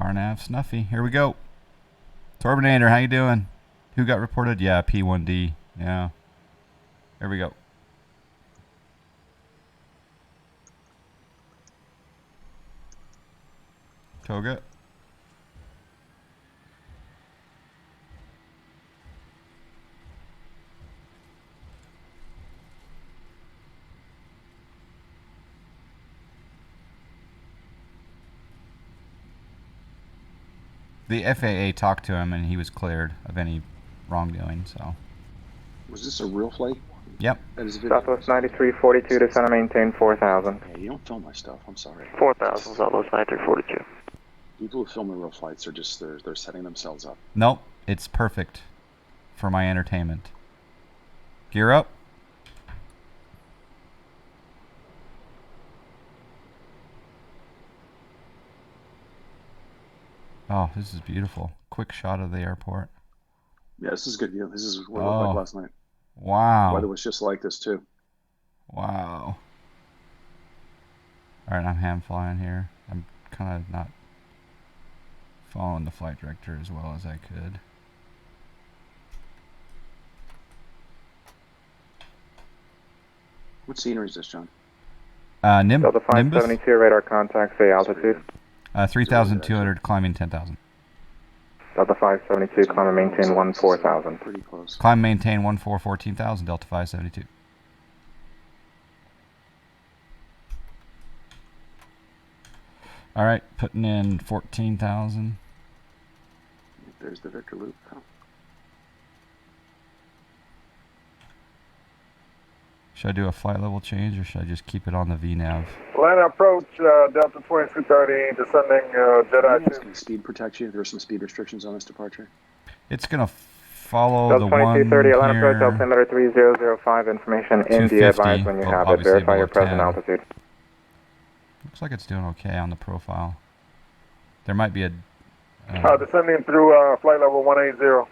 RNAV Snuffy. Here we go. Torbinator, how you doing? Who got reported? Yeah, P1D. Yeah. Here we go. Toga. The FAA talked to him and he was cleared of any wrongdoing, so. Was this a real flight? Yep. Southwest 9342 to center maintain 4000. Hey, you don't film my stuff, I'm sorry. 4000, Southwest 9342. People who film the real flights are just, they're setting themselves up. Nope, it's perfect for my entertainment. Gear up. Oh, this is beautiful. Quick shot of the airport. Yeah, this is good view. This is what it looked like last night. Wow. Weather was just like this too. Wow. Alright, I'm hand flying here. I'm kind of not following the flight director as well as I could. What scenery is this, John? Delta 572, radar contact, say altitude. 3,200, climbing 10,000. Delta 572, climb and maintain 14,000. Pretty close. Climb, maintain 14,000, Delta 572. Alright, putting in 14,000. There's the Victor loop. Oh. Should I do a flight level change or should I just keep it on the VNAV? Atlanta approach, Delta 2230, descending Jedi 2. Can speed protect you? There are some speed restrictions on this departure. It's going to follow Delta the one 2230, Atlanta here. approach, altimeter 3005, information India, advise when you have it. Verify your present altitude. Looks like it's doing okay on the profile. There might be a... descending through flight level 180.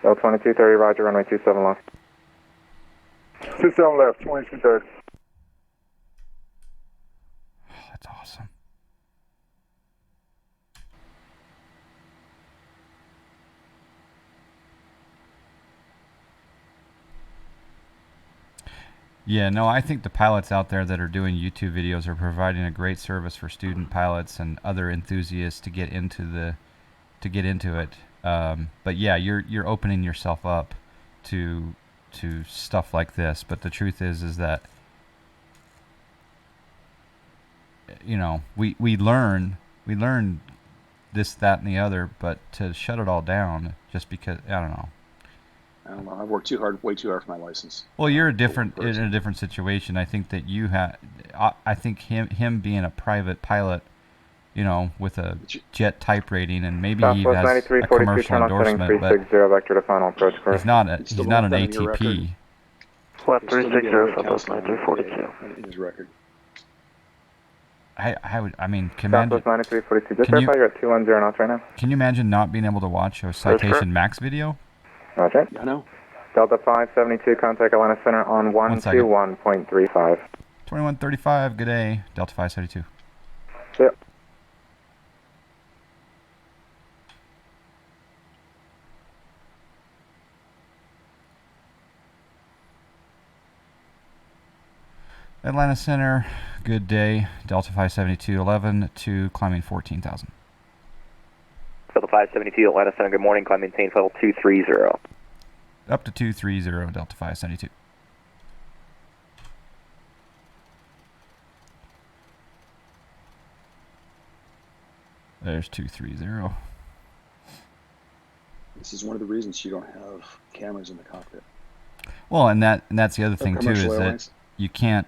Delta 2230, roger, runway 27 left. 27 left, 2230. Oh, that's awesome. Yeah, no, I think the pilots out there that are doing YouTube videos are providing a great service for student pilots and other enthusiasts to get into it. But yeah, you're opening yourself up to stuff like this. But the truth is that, you know, we learn this, that, and the other, but to shut it all down just because, I don't know. I've worked way too hard for my license. Well, you're in a different situation. I think that you have. I think him being a private pilot, you know, with a jet type rating, and maybe he has a commercial endorsement, but vector to final approach course. he's not an ATP. Left 360, Southwest 9342. In his record. I mean, command. Southwest 9342. Just verify you're at 210 knots right now. Can you imagine not being able to watch a Citation Max video? Roger. Yeah, I know. Delta 572, contact Atlanta Center on 121.35. 2135, good day. Delta 572. Yep. Atlanta Center, good day. Delta 572, 11 to climbing 14,000. Delta 572, Atlanta Center, good morning. Climb maintain level 230. Up to 230, Delta 572. There's 230. This is one of the reasons you don't have cameras in the cockpit. Well, and that's the other thing too, is airlines. that you can't,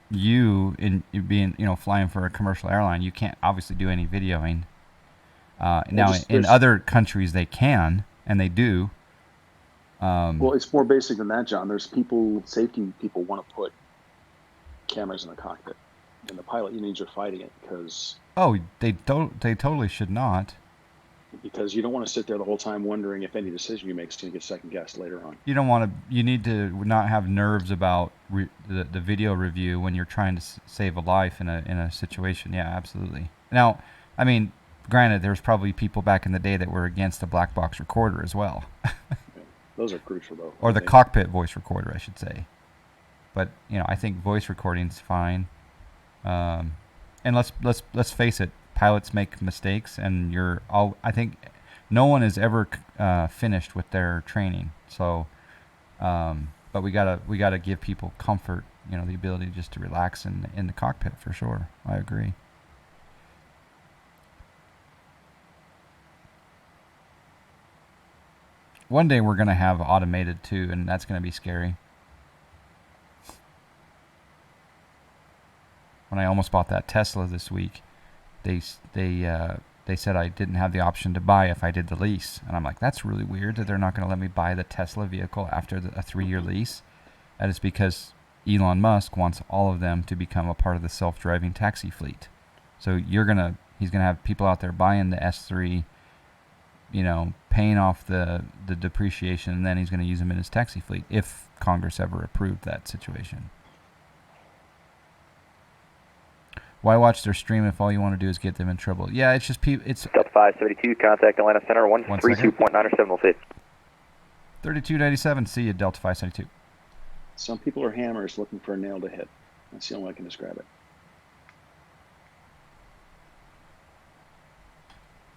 you being, you know, flying for a commercial airline, you can't obviously do any videoing. Now, in other countries they can, and they do. Well, it's more basic than that, John. There's safety people want to put cameras in the cockpit. And the pilot unions are fighting it because... Oh, they totally should not. Because you don't want to sit there the whole time wondering if any decision you make is going to get second-guessed later on. You don't want to... You need to not have nerves about the video review when you're trying to save a life in a situation. Yeah, absolutely. Now, I mean, granted, there's probably people back in the day that were against the black box recorder as well. Those are crucial, though. Or the cockpit voice recorder, I should say. But I think voice recording's fine. And let's face it, pilots make mistakes, and I think no one is ever finished with their training. So, but we gotta give people comfort, the ability just to relax in the cockpit for sure. I agree. One day we're gonna have automated too, and that's gonna be scary. When I almost bought that Tesla this week, they said I didn't have the option to buy if I did the lease, and I'm like, that's really weird that they're not going to let me buy the Tesla vehicle after a 3-year lease. That is because Elon Musk wants all of them to become a part of the self-driving taxi fleet. So he's gonna have people out there buying the S3, paying off the depreciation, and then he's going to use them in his taxi fleet if Congress ever approved that situation. Why watch their stream if all you want to do is get them in trouble? Yeah, it's just people. It's Delta 572, contact Atlanta Center 132.9 or 7 3297. See you, Delta 572. Some people are hammers looking for a nail to hit. That's the only way I can describe it.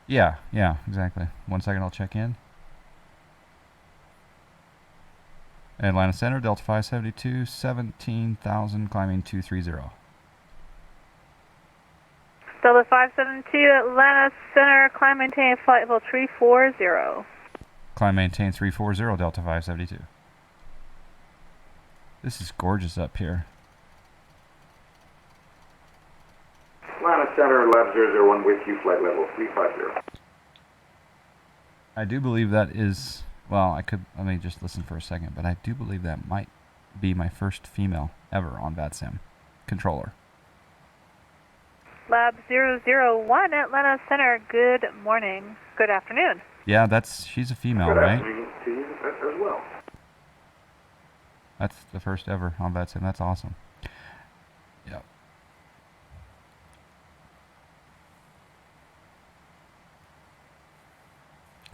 Yeah, exactly. 1 second, I'll check in. Atlanta Center, Delta 572, 17,000, climbing 230. Delta 572, Atlanta Center, climb maintain flight level 340. Climb maintain 340, Delta 572. This is gorgeous up here. Atlanta Center, Lab 001 with you, flight level 350. I do believe that is, let me just listen for a second, but I do believe that might be my first female ever on VATSIM controller. Lab 001, Atlanta Center, good morning. Good afternoon. Yeah, she's a female, Good right? afternoon to you as well. That's the first ever on VATSIM. That's awesome. Yep.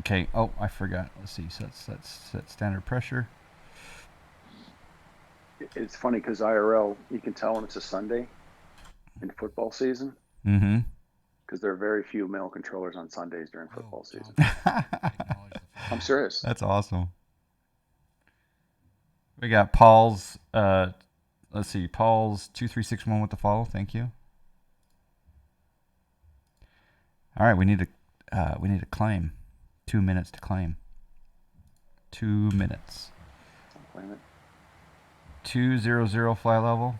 Okay. Oh, I forgot. Let's see. Set standard pressure. It's funny because IRL, you can tell when it's a Sunday in football season. Mm-hmm. Because there are very few male controllers on Sundays during football season. I'm serious. That's awesome. We got Paul's. Let's see. Paul's 2361 with the follow. Thank you. All right. We need to claim. 2 minutes to claim. 2 minutes. Claim it. 200 flight level.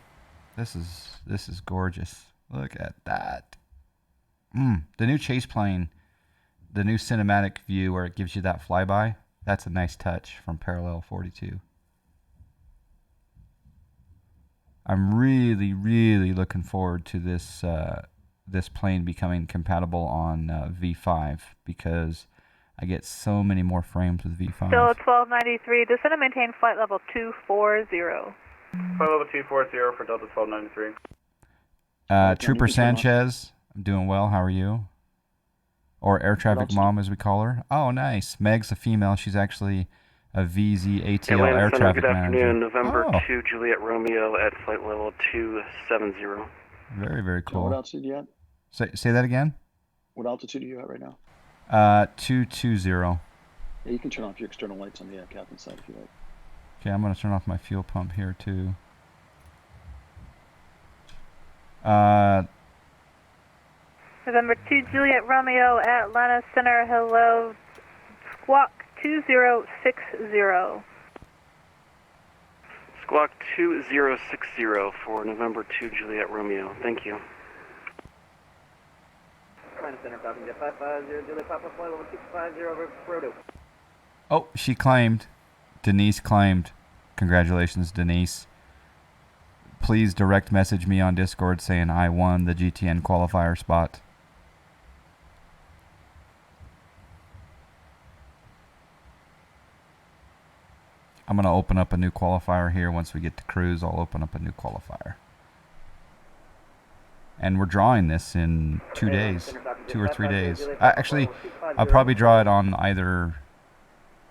This is gorgeous. Look at that. The new chase plane, the new cinematic view where it gives you that flyby, that's a nice touch from Parallel 42. I'm really, really looking forward to this plane becoming compatible on V5 because I get so many more frames with V5. Still 1293, descend and maintain flight level 240. Flight level 240 for Delta 1293. Trooper Sanchez, I'm doing well. How are you? Or Air Traffic Mom, as we call her. Oh, nice. Meg's a female. She's actually a VZ ATL Atlanta Air Center, Traffic good Manager. afternoon. November Oh. 2 Juliet Romeo at flight level 270. Very, very So cool. what altitude are you at? Say that again? What altitude are you at right now? 220. Yeah, you can turn off your external lights on the captain's side if you like. Okay, I'm going to turn off my fuel pump here too. November 2 Juliet Romeo, Atlanta Center, hello, squawk 2060. Squawk 2060 for November 2 Juliet Romeo. Thank you. Atlanta Center, Falcon Jet 550, Juliet Papa, flight level 250, Roto. Oh, she claimed. Denise claimed. Congratulations, Denise. Please direct message me on Discord saying I won the GTN qualifier spot. I'm going to open up a new qualifier here. Once we get to cruise, I'll open up a new qualifier. And we're drawing this in 2 days. Center, Falcon 2 or 3 days. I'll probably draw it on either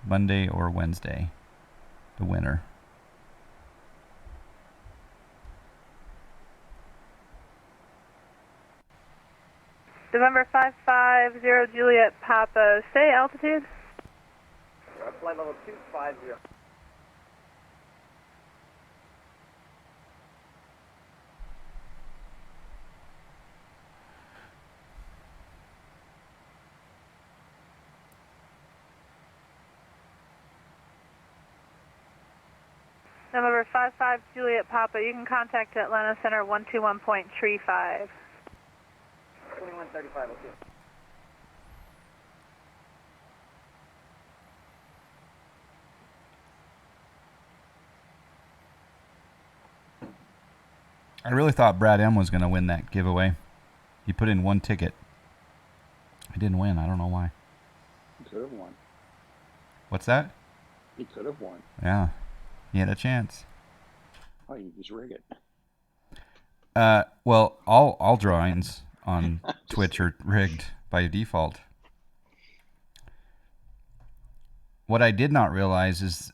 Monday or Wednesday, the winner. November 550 Juliet Papa, say altitude. Flight level 250. November 55 Juliet Papa, you can contact Atlanta Center 121.35. 2135, okay. I really thought Brad M was going to win that giveaway. He put in 1 ticket. He didn't win. I don't know why. He could have won. What's that? He could have won. Yeah. He had a chance. Oh, you just rig it. Well, all drawings on Twitch are rigged by default. What I did not realize is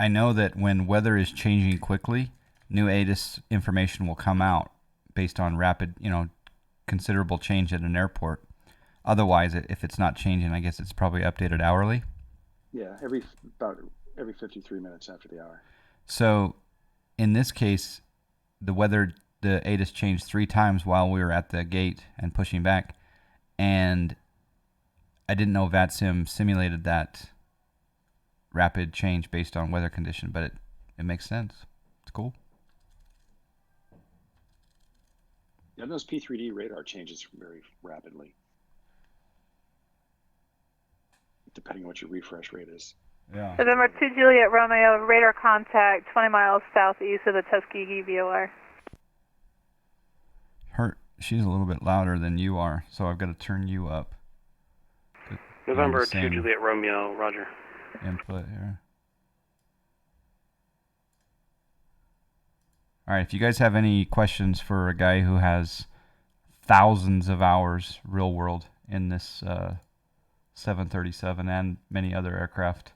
I know that when weather is changing quickly, new ATIS information will come out based on rapid, considerable change at an airport. Otherwise, if it's not changing, I guess it's probably updated hourly. Yeah, about every 53 minutes after the hour. So, in this case, the ATIS changed 3 times while we were at the gate and pushing back, and I didn't know VATSIM simulated that rapid change based on weather condition, but it makes sense. It's cool. Yeah, those P3D radar changes very rapidly, depending on what your refresh rate is. Yeah. November 2 Juliet Romeo, radar contact 20 miles southeast of the Tuskegee VOR. She's a little bit louder than you are, so I've got to turn you up. November 2 Juliet Romeo, roger. Input here. All right, if you guys have any questions for a guy who has thousands of hours real world in this 737 and many other aircraft,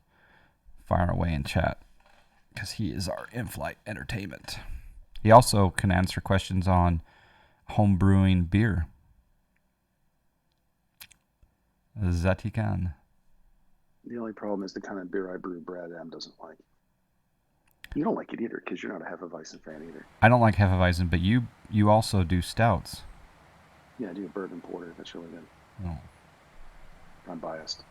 fire away in chat, because he is our in-flight entertainment. He also can answer questions on home brewing beer. That he can. The only problem is the kind of beer I brew, Brad M doesn't like. You don't like it either, because you're not a Hefeweizen fan either. I don't like Hefeweizen, but you also do stouts. Yeah, I do a bourbon porter. That's really good. Oh. I'm biased.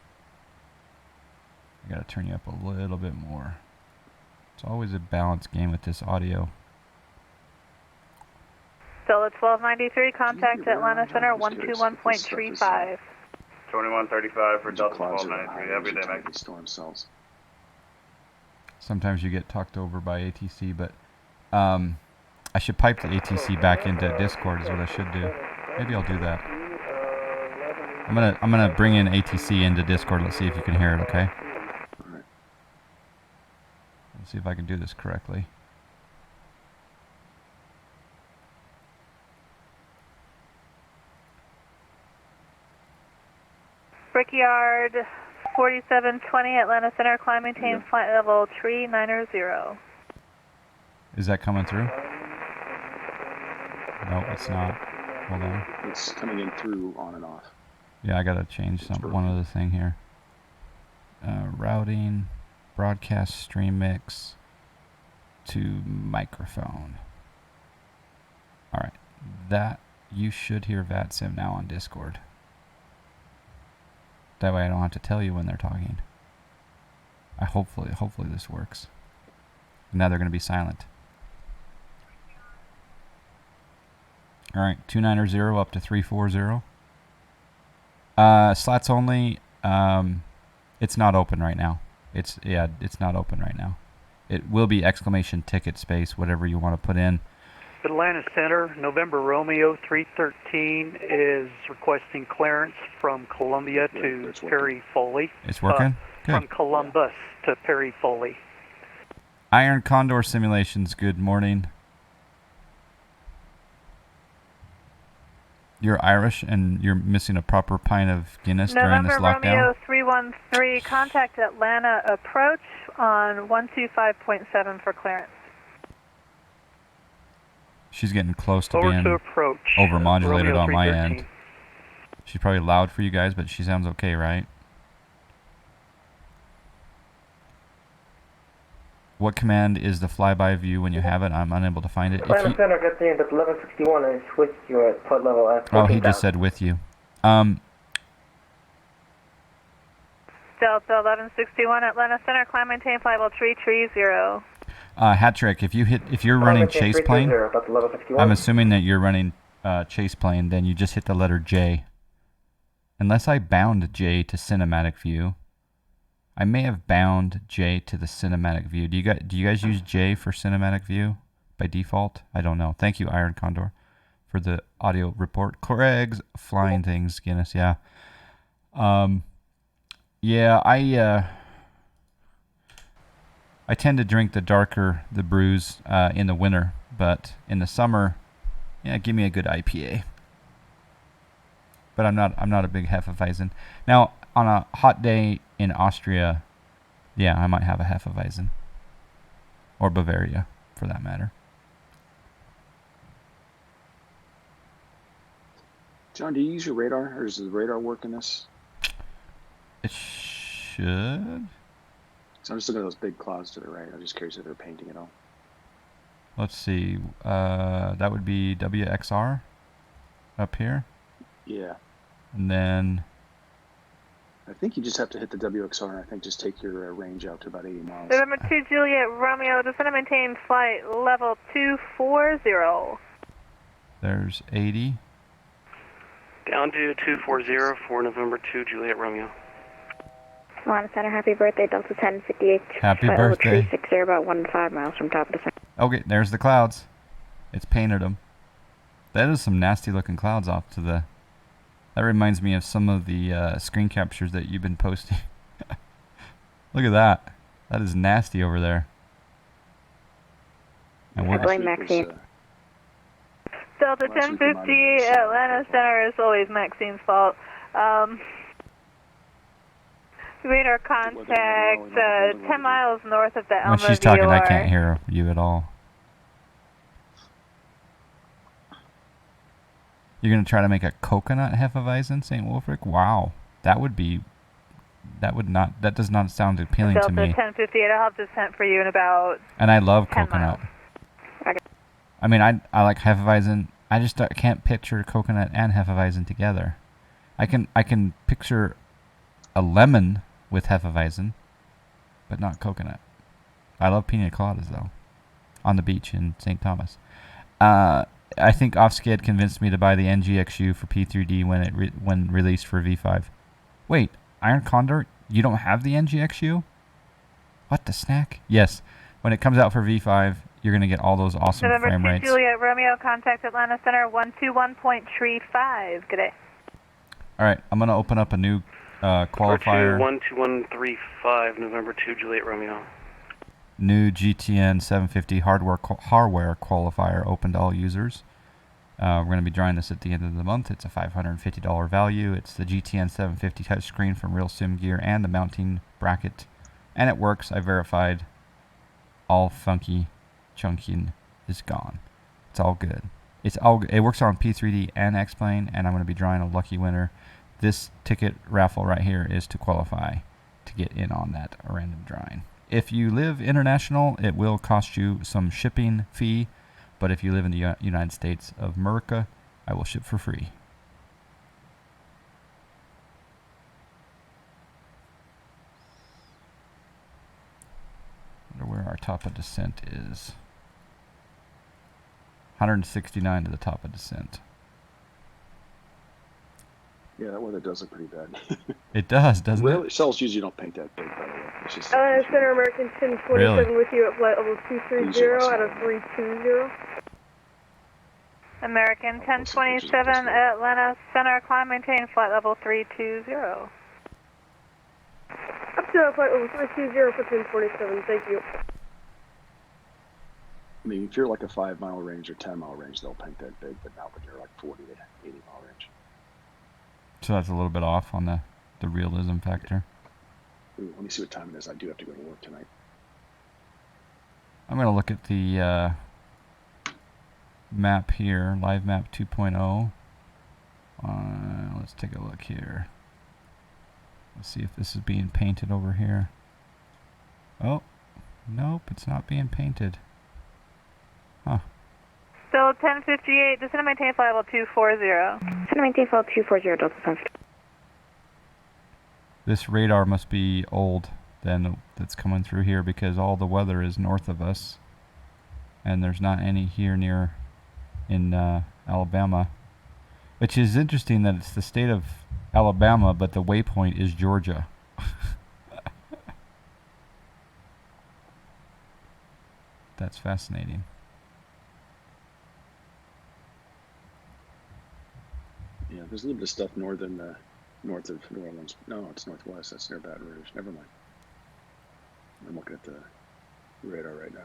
I gotta turn you up a little bit more. It's always a balanced game with this audio. Still at 1293, contact Atlanta Center 121.35. 2135 for Delta 1293. Every day, Mac. Storm cells. Sometimes you get talked over by ATC, but I should pipe the ATC back into Discord is what I should do. Maybe I'll do that. I'm gonna bring in ATC into Discord. Let's see if you can hear it, okay? All right. Let's see if I can do this correctly. Brickyard 4720 Atlanta Center, climb maintain flight level 390. Is that coming through? No, it's not. Hold on. It's coming in through on and off. Yeah, I gotta change one other thing here. Routing, broadcast stream mix to microphone. All right, that you should hear VATSIM now on Discord. That way I don't have to tell you when they're talking. Hopefully this works. Now they're gonna be silent. All right, 290 up to 340. Slots only. It's not open right now. It's not open right now. It will be exclamation ticket space, whatever you want to put in. Atlanta Center, November Romeo 313 is requesting clearance from Columbia to Perry Foley. It's working? Good. From Columbus to Perry Foley. Iron Condor Simulations, good morning. You're Irish and you're missing a proper pint of Guinness during this November lockdown? Romeo 313, contact Atlanta approach on 125.7 for clearance. She's getting close to Over being to approach. overmodulated Romeo on my 313. end. She's probably loud for you guys, but she sounds okay, right? What command is the flyby view when you have it? I'm unable to find it. Atlanta Center, get in at 1161 and switch you at flight level at 14,000. Oh, he just said with you. Delta 1161 Atlanta Center, climb maintain flight level 330. Hat trick, if you're running chase plane, I'm assuming that you're running chase plane, then you just hit the letter J. Unless I bound J to cinematic view. I may have bound J to the cinematic view. Do you guys use J for cinematic view by default? I don't know. Thank you, Iron Condor, for the audio report. Craig's flying things, Guinness, yeah. Yeah, I tend to drink the brews in the winter, but in the summer, yeah, give me a good IPA. But I'm not a big Hefeweizen. Now, on a hot day in Austria, yeah, I might have a Hefeweizen. Or Bavaria, for that matter. John, do you use your radar, or does the radar work in this? It should. So I'm just looking at those big clouds to the right. I'm just curious if they're painting at all. Let's see. That would be WXR up here. Yeah. And then I think you just have to hit the WXR, and I think just take your range out to about 80 miles. November 2 Juliet Romeo, descend and maintain flight level 240. there's 80. Down to 240 for November 2 Juliet Romeo. Atlanta Center, happy birthday, Delta 1058. Happy birthday. 360, about 15 miles from top of the center. Okay, there's the clouds. It's painted them. That is some nasty looking clouds off to the... That reminds me of some of the screen captures that you've been posting. Look at that. That is nasty over there. And I blame Maxine. Delta 1050, Atlanta Center is always Maxine's fault. Radar contact 10 miles north of the Elma when she's talking, VOR. I can't hear you at all. You're going to try to make a coconut Hefeweizen, St. Wolfric? Wow. That does not sound appealing Delta to me. 1058, I'll have descent for you in about And I love 10 coconut. miles. I mean, I like Hefeweizen. I just can't picture coconut and Hefeweizen together. I can picture a lemon with Hefeweizen, but not coconut. I love pina coladas, though, on the beach in St. Thomas. I think Offskid convinced me to buy the NGXu for P3D when released for V5. Wait, Iron Condor, you don't have the NGXu? What the snack? Yes, when it comes out for V5, you're going to get all those awesome November frame 2 rates. Juliet Romeo, contact Atlanta Center 121.35. Good day. All right, I'm going to open up a new qualifier. R212135, November 2 Juliet Romeo. New GTN 750 hardware qualifier open to all users. We're going to be drawing this at the end of the month. It's a $550 value. It's the GTN 750 touchscreen from Real Sim Gear and the mounting bracket. And it works. I verified. All funky chunking is gone. It's all good. It works on P3D and X-Plane, and I'm going to be drawing a lucky winner. This ticket raffle right here is to qualify to get in on that random drawing. If you live international, it will cost you some shipping fee, but if you live in the United States of America, I will ship for free. I wonder where our top of descent is. 169 to the top of descent. Yeah, that weather does look pretty bad. It does, doesn't it? Cells usually don't paint that big, by the way. It's just Center American 1027 Really? with you at flight level 230 out of 320. American 1027, Atlanta Center, climb maintain flight level 320. Up to flight level 320 for 1047, thank you. I mean, if you're like a 5-mile range or 10-mile range, they'll paint that big, but not when you're like 40 to 80-mile range. So that's a little bit off on the realism factor. Ooh, let me see what time it is. I do have to go to work tonight. I'm going to look at the map here, live map 2.0. Let's take a look here. Let's see if this is being painted over here. Oh, nope, it's not being painted. Huh. Still 1058, descend and maintain flight level 240. Descend and maintain flight 240, Delta 10. This radar must be old then that's coming through here because all the weather is north of us. And there's not any here near in Alabama. Which is interesting that it's the state of Alabama, but the waypoint is Georgia. That's fascinating. Yeah, there's a little bit of stuff north of New Orleans. No, it's northwest. That's near Baton Rouge. Never mind. I'm looking at the radar right now.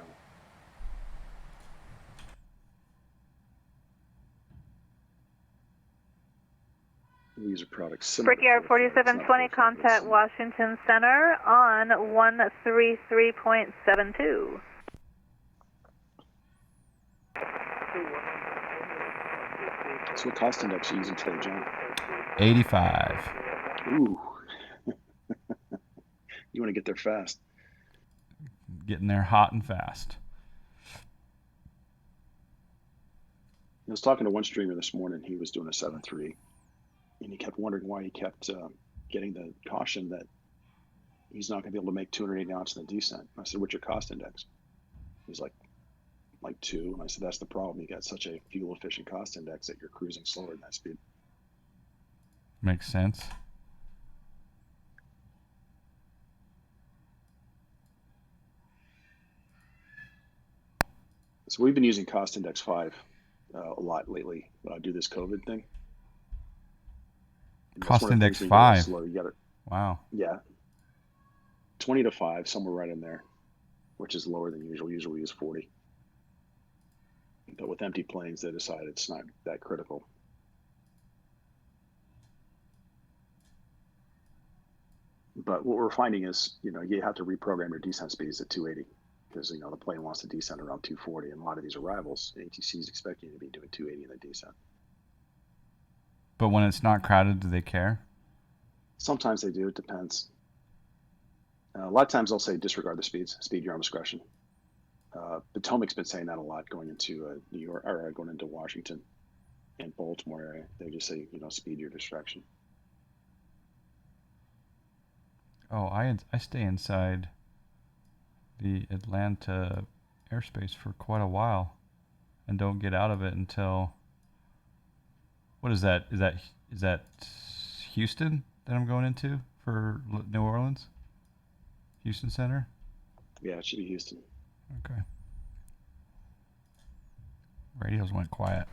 User products. Brickyard 4720, contact Washington Center on 133.72. So what cost index are you using today, John? 85. Ooh. You want to get there fast. Getting there hot and fast. I was talking to one streamer this morning. He was doing a 7.3, and he kept wondering why he kept getting the caution that he's not going to be able to make 280 knots in the descent. I said, "What's your cost index?" He's like 2. And I said, "That's the problem. You got such a fuel efficient cost index that you're cruising slower than that speed." Makes sense. So we've been using cost index 5 a lot lately when I do this COVID thing. Cost index 5. Slow. You got it. Wow. Yeah. 20 to 5, somewhere right in there, which is lower than usual. Usually we use 40. But with empty planes, they decided it's not that critical. But what we're finding is, you have to reprogram your descent speeds at 280 because, the plane wants to descend around 240. And a lot of these arrivals, ATC is expecting you to be doing 280 in the descent. But when it's not crowded, do they care? Sometimes they do. It depends. A lot of times they'll say disregard the speeds, speed your own discretion. Potomac's been saying that a lot going into New York or going into Washington and Baltimore area. They just say, speed your discretion. Oh, I stay inside the Atlanta airspace for quite a while and don't get out of it until, what is that? Is that Houston that I'm going into for New Orleans? Houston Center? Yeah, it should be Houston. Okay. Radios went quiet.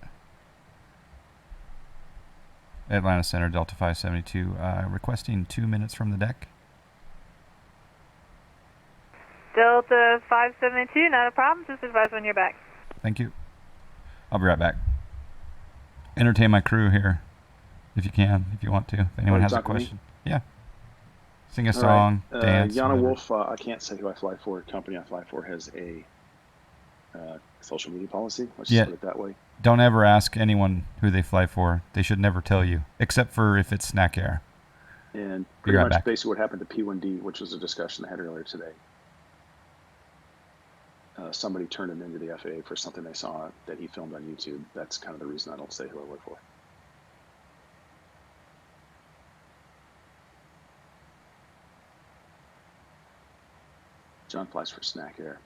Atlanta Center, Delta 572, requesting 2 minutes from the deck. Delta 572, not a problem. Just advise when you're back. Thank you. I'll be right back. Entertain my crew here, if you can, if you want to. If anyone has a question. Yeah. Sing a song, dance. Yana Wolf, I can't say who I fly for. Company I fly for has a social media policy. Let's just put it that way. Don't ever ask anyone who they fly for. They should never tell you, except for if it's Snack Air. And pretty much basically what happened to P1D, which was a discussion I had earlier today. Somebody turned him into the FAA for something they saw that he filmed on YouTube. That's kind of the reason I don't say who I work for. John flies for Snack Air.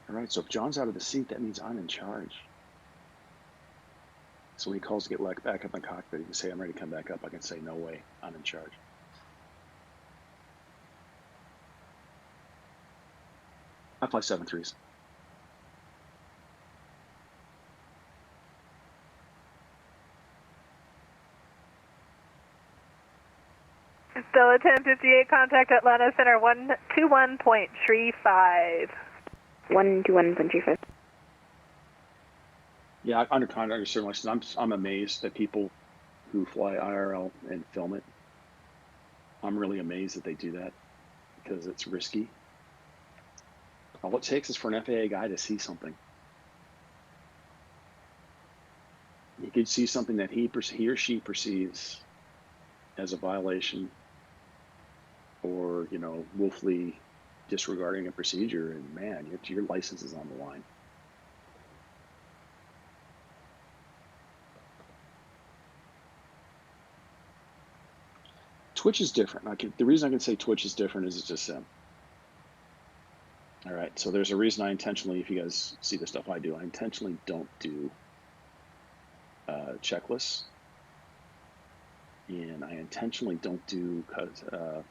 All right, so if John's out of the seat, that means I'm in charge. So when he calls to get back up in the cockpit, he can say, "I'm ready to come back up." I can say, "No way, I'm in charge." I fly 7.3s. Still at 1058, contact Atlanta Center 121.35. 121.35. Yeah, under circumstances, I'm amazed that people who fly IRL and film it. I'm really amazed that they do that because it's risky. All it takes is for an FAA guy to see something. He could see something that he or she perceives as a violation, or willfully disregarding a procedure, and man, your license is on the line. Twitch is different. The reason I can say Twitch is different is it's just sim. All right, so there's a reason I intentionally, if you guys see the stuff I do, I intentionally don't do checklists, and I intentionally don't do, because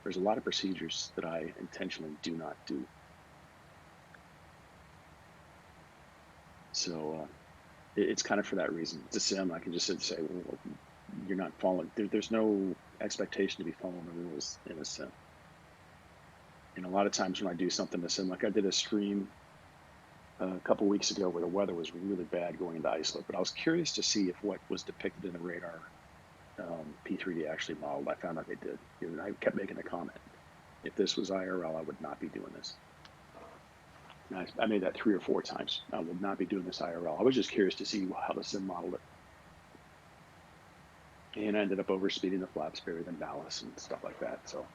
there's a lot of procedures that I intentionally do not do. So it's kind of for that reason. It's a sim. I can just sit and say, well, you're not following. There's no expectation to be following the rules in a sim. And a lot of times when I do something in a sim, like I did a stream a couple weeks ago where the weather was really bad going into Iceland, but I was curious to see if what was depicted in the radar P3D actually modeled. I found out they did. And I kept making a comment. If this was IRL, I would not be doing this. And I made that 3 or 4 times. I would not be doing this IRL. I was just curious to see how the sim modeled it. And I ended up overspeeding the flaps buried in Dallas and stuff like that. So,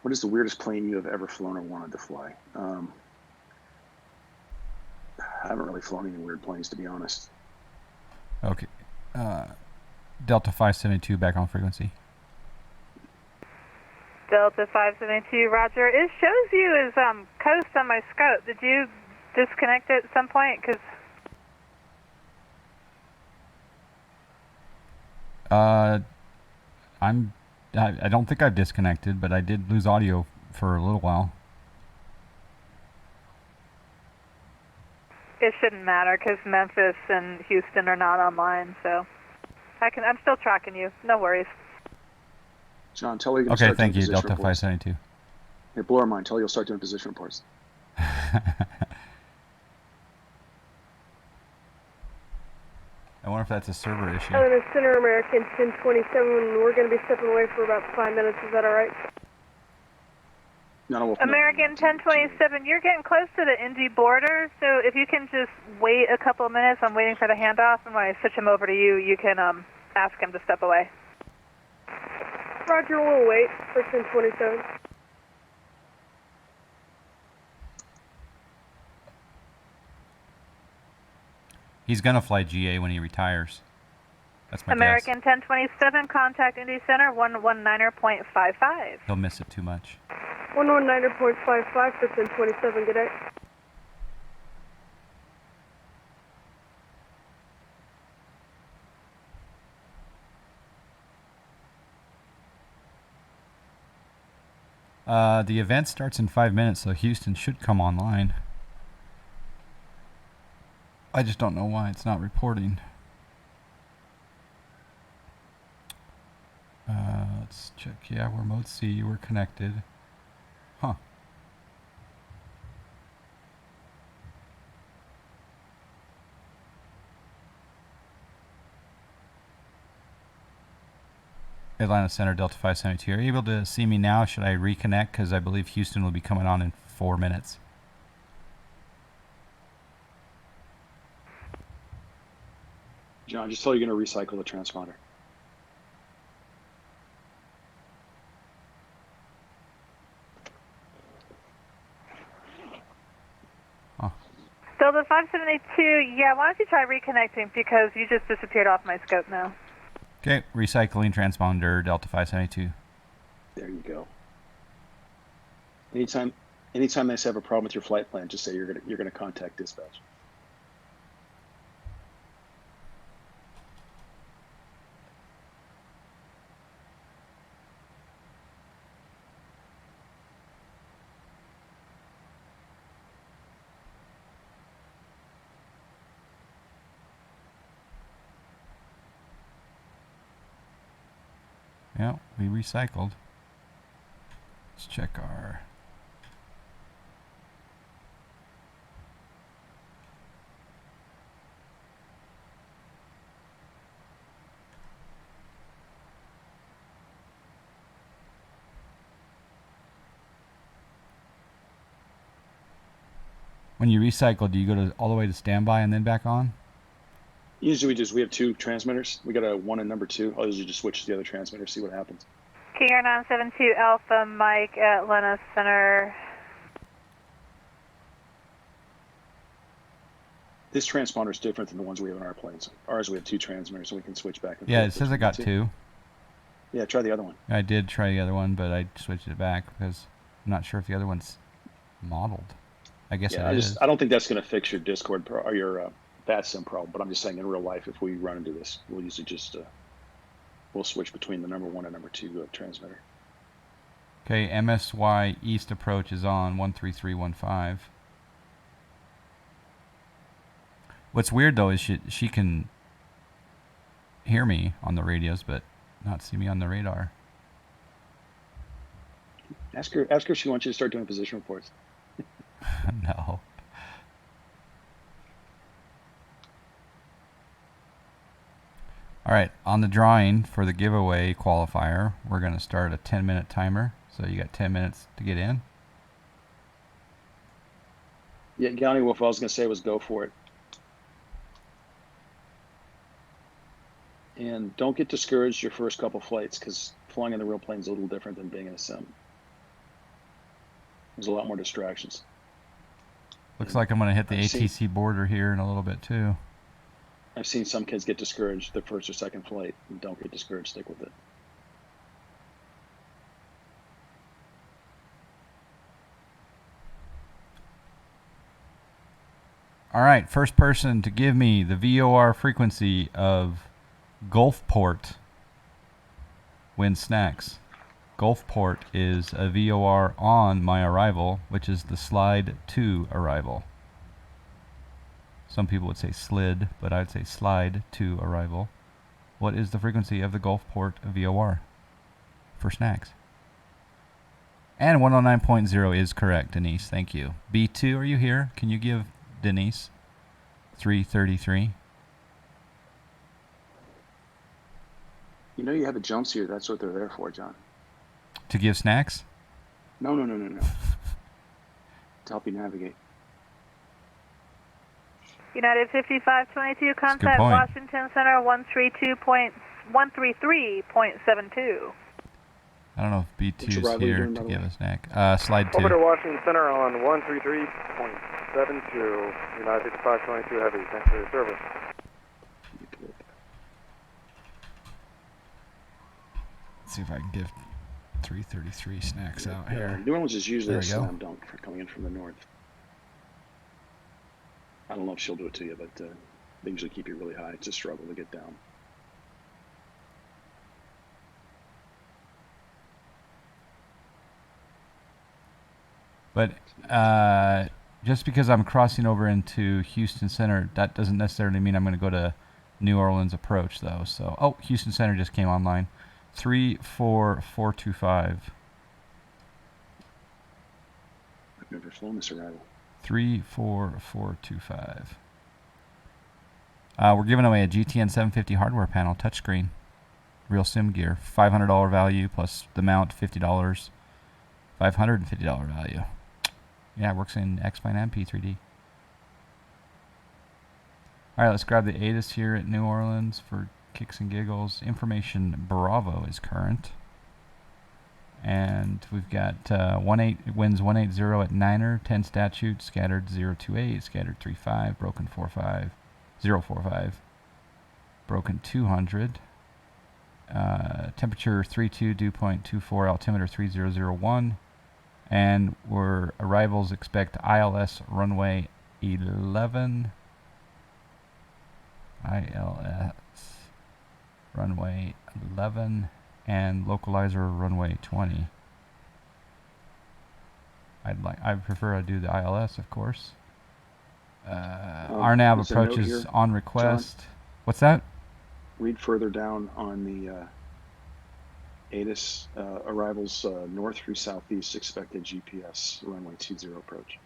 what is the weirdest plane you have ever flown or wanted to fly? I haven't really flown any weird planes, to be honest. Okay. Delta 572 back on frequency. Delta 572, roger. It shows you as coast on my scope. Did you disconnect it at some point? Because I don't think I've disconnected, but I did lose audio for a little while. it shouldn't matter because Memphis and Houston are not online, so I'm still tracking you. No worries. John, tell her you're going to Okay, start doing thank you, position Delta reports. 572. Hey, blow her mind. Tell her you'll start doing position reports. I wonder if that's a server issue. Atlanta Center, American 1027. We're going to be stepping away for about 5 minutes. Is that all right? No, American 1027, you're getting close to the NG border, so if you can just wait a couple of minutes, I'm waiting for the handoff, and when I switch him over to you, you can ask him to step away. Roger, we'll wait for 1027. He's going to fly GA when he retires. That's my American 1027, contact Indy Center 119.55. He'll miss it too much. 119.55 for 1027, good day. The event starts in 5 minutes, so Houston should come online. I just don't know why it's not reporting. Let's check. Yeah, we're mode C. We're connected. Huh. Atlanta Center, Delta 572. Are you able to see me now? Should I reconnect? Because I believe Houston will be coming on in 4 minutes. John, just tell her you're going to recycle the transponder. Delta 572, yeah, why don't you try reconnecting because you just disappeared off my scope now. Okay, recycling transponder, Delta 572. There you go. Anytime they have a problem with your flight plan, just say you're gonna contact dispatch. Yeah, we recycled. Let's check our... When you recycle, do you go all the way to standby and then back on? Usually we have two transmitters. We got a 1 and number 2. I'll usually just switch to the other transmitter, see what happens. King Air 972 Alpha, Mike at Lena Center. This transponder is different than the ones we have in our planes. Ours, we have two transmitters, so we can switch back and forth. Yeah, it says I got two. Yeah, try the other one. I did try the other one, but I switched it back because I'm not sure if the other one's modeled. I guess it is. I don't think that's going to fix your Discord or your VATSIM problem, but I'm just saying in real life, if we run into this, we'll usually just we'll switch between the number 1 and number 2 transmitter. Okay, MSY East approach is on 13315. What's weird though is she can hear me on the radios, but not see me on the radar. Ask her if she wants you to start doing position reports. No. All right, on the drawing for the giveaway qualifier, we're going to start a 10-minute timer. So you got 10 minutes to get in. Yeah, County Wolf, all I was going to say was go for it. And don't get discouraged your first couple flights, because flying in the real plane is a little different than being in a sim. There's a lot more distractions. Looks like I'm going to hit the ATC border here in a little bit too. I've seen some kids get discouraged their first or second flight. And don't get discouraged, stick with it. All right, first person to give me the VOR frequency of Gulfport wins snacks. Gulfport is a VOR on my arrival, which is the slide to arrival. Some people would say slid, but I'd say slide to arrival. What is the frequency of the Gulfport VOR for snacks? And 109.0 is correct, Denise. Thank you. B2, are you here? Can you give Denise 333? You know you have a jump seat. That's what they're there for, John. To give snacks? No. To help you navigate. United 5522, contact Washington Center 133.72. I don't know if B2 is here to give a snack. Slide 2. Over to Washington Center on 133.72. United 5522 Heavy. Thanks for your service. Let's see if I can give 333 snacks out here. New Orleans is usually a slam dunk for coming in from the north. I don't know if she'll do it to you, but they usually keep you really high. It's a struggle to get down. But just because I'm crossing over into Houston Center, that doesn't necessarily mean I'm going to go to New Orleans approach, though. So, oh, Houston Center just came online. 34425. I've never flown this arrival. 34425. We're giving away a GTN 750 hardware panel, touchscreen, real sim gear, $500 value plus the mount, $50, $550 value. Yeah, it works in X-Plane and P3D. All right, let's grab the ATIS here at New Orleans for kicks and giggles. Information Bravo is current. And we've got winds 180 at Niner, 10 statute, scattered 028, scattered 35, broken 45, 045, broken 200. Temperature 32, dew point 24, altimeter 3001. And we're arrivals expect ILS runway 11. ILS runway 11 and localizer runway 20. I prefer I do the ILS, of course. RNAV approaches on request. John, what's that? Read further down on the ATIS arrivals north through southeast, expected GPS runway 20 approach.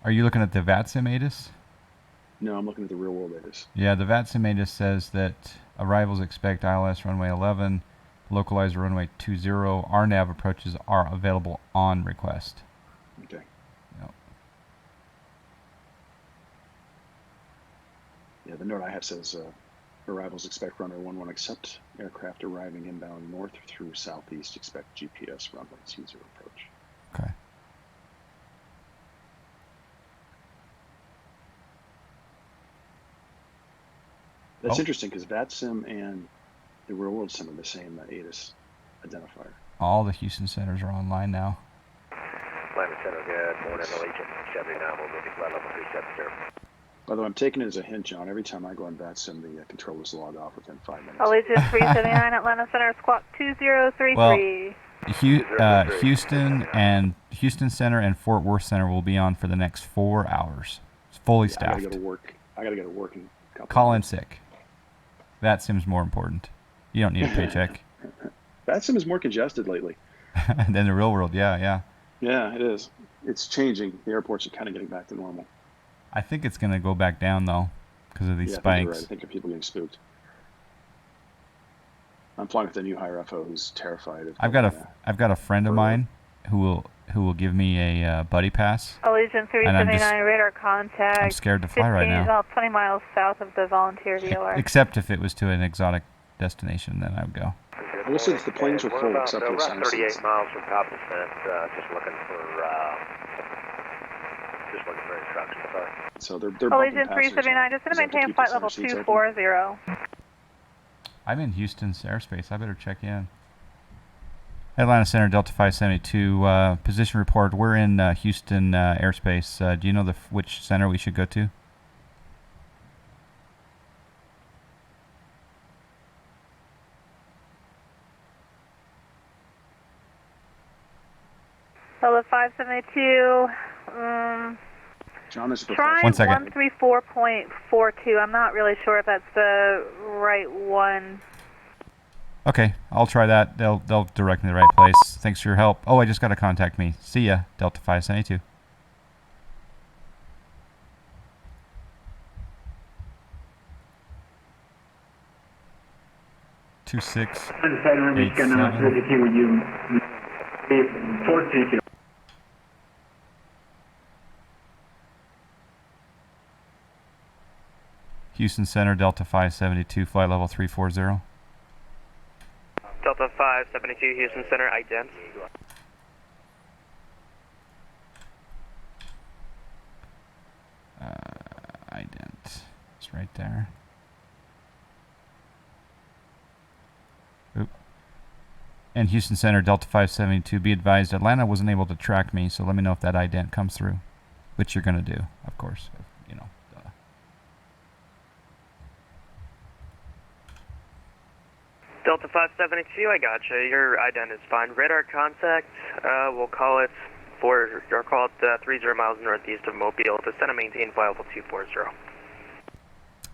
Are you looking at the VATSIM ATIS? No, I'm looking at the real world ATIS. Yeah, the VATSIM ATIS says that arrivals expect ILS runway 11, localizer runway 20. RNAV approaches are available on request. Okay. Yep. Yeah, the note I have says arrivals expect runway 11, except aircraft arriving inbound north through southeast, expect GPS runway 20 approach. Okay. That's interesting because VATSIM and the real world sim are the same ATIS identifier. All the Houston centers are online now. Climate Center, good morning, Allegiant 79, we'll move to flight level 370. By the way, I'm taking it as a hint, John. Every time I go on VATSIM, the controllers log off within 5 minutes. Allegiant 379, Atlanta Center, squawk 2033. Well, Houston Center and Fort Worth Center will be on for the next 4 hours. It's fully staffed. I gotta go to work. I gotta go to work in a couple Call in sick. That seems more important. You don't need a paycheck. VATSIM is more congested lately. Than the real world, yeah. Yeah, it is. It's changing. The airports are kind of getting back to normal. I think it's going to go back down, though, because of these I spikes. think you're right. I think people getting spooked. I'm flying with a new higher FO who's terrified of. I've got a friend of mine who will give me a buddy pass. Allegiant 379, radar contact. I'm scared to fly right now. 20 miles south of the volunteer VOR. Except if it was to an exotic destination, then I would go. Well, since the planes were full, except for around 38 miles from top descent, just looking for instructions. Sorry. So they're Allegiant 379, just going to maintain flight level 240. I'm in Houston's airspace. I better check in. Atlanta Center, Delta 572. Position report. We're in Houston airspace. Do you know which center we should go to? Delta 572. John, this is try 134.42. I'm not really sure if that's the right one. Okay, I'll try that. They'll direct me to the right place. Thanks for your help. Oh, I just got to contact me. See ya, Delta 572. Houston Center, Delta 572, flight level 340. Delta 572, Houston Center, ident. Ident. It's right there. Oop. And Houston Center, Delta 572, be advised, Atlanta wasn't able to track me, so let me know if that ident comes through, which you're going to do, of course. You know. Delta 572, I gotcha. Your ident is fine. Radar contact, we'll call it 30 miles northeast of Mobile. Descend and maintain flight level 240.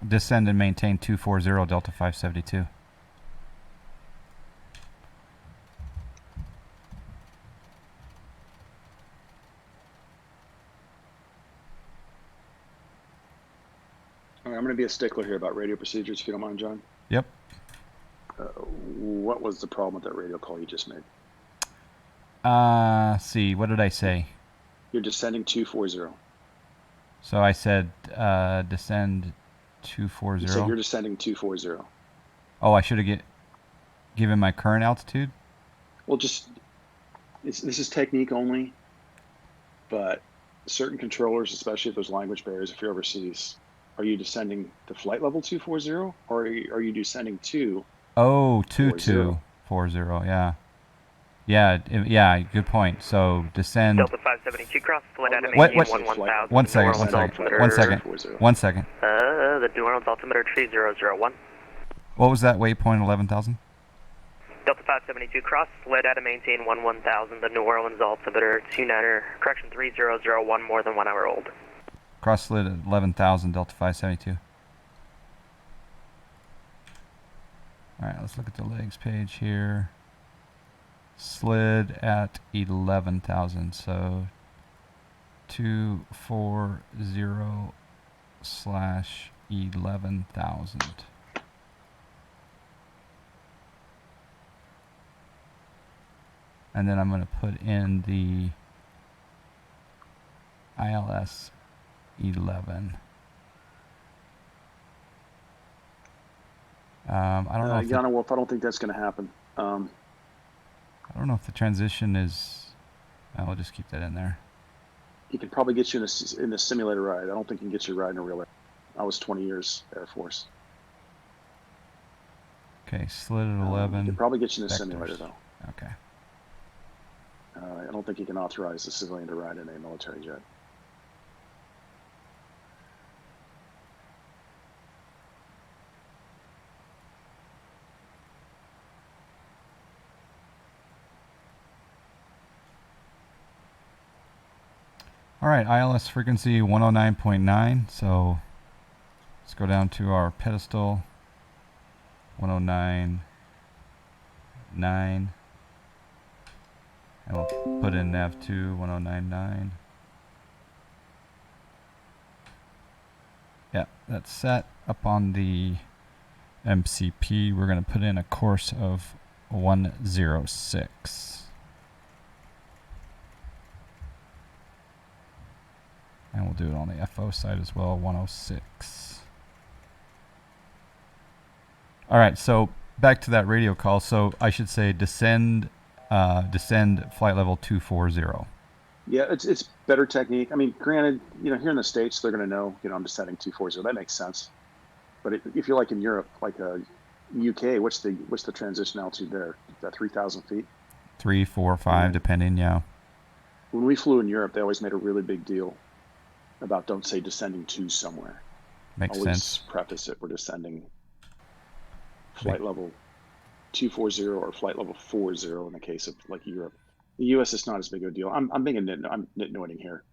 Descend and maintain 240, Delta 572. All right, I'm going to be a stickler here about radio procedures, if you don't mind, John. Yep. What was the problem with that radio call you just made? See, what did I say? You're descending 240. So I said descend 240. You said you're descending 240. Oh, I should have given my current altitude? Well, this is technique only, but certain controllers, especially if there's language barriers, if you're overseas, are you descending to flight level 240, or are you descending to? Oh, 2240, yeah. Yeah, good point. So descend. Delta 572, cross flight out of maintain 11000. One second. The New Orleans altimeter 3001. What was that waypoint, 11,000? Delta 572, cross slid out of maintain 11,000. The New Orleans altimeter 3001, more than 1 hour old. Cross slid at 11,000, Delta 572. All right, let's look at the legs page here. Slid at 11,000, so 240/11,000. And then I'm going to put in the ILS 11. I don't know. Yana Wolf, I don't think that's going to happen. I don't know if the transition is. I'll just keep that in there. He can probably get you in a simulator ride. I don't think he can get you a ride in a real air. I was 20 years Air Force. Okay, slid at 11. He can probably get you in a vectors. simulator, though. Okay. I don't think he can authorize a civilian to ride in a military jet. All right, ILS frequency 109.9. So let's go down to our pedestal. 109.9. And we'll put in nav2 109.9. Yeah, that's set up on the MCP. We're going to put in a course of 106. And we'll do it on the FO side as well, 106. All right, so back to that radio call. So I should say descend flight level 240. Yeah, it's better technique. I mean, granted, here in the States, they're going to know, I'm descending 240. That makes sense. But if you're like in Europe, like UK, what's the transition altitude there? Is that 3,000 feet? 3, 4, 5, depending, yeah. When we flew in Europe, they always made a really big deal about don't say descending to somewhere. Makes always sense. Preface it, we're descending flight level 240 or flight level 40 in the case of like Europe. The U.S. is not as big of a deal. I'm nitnoting here,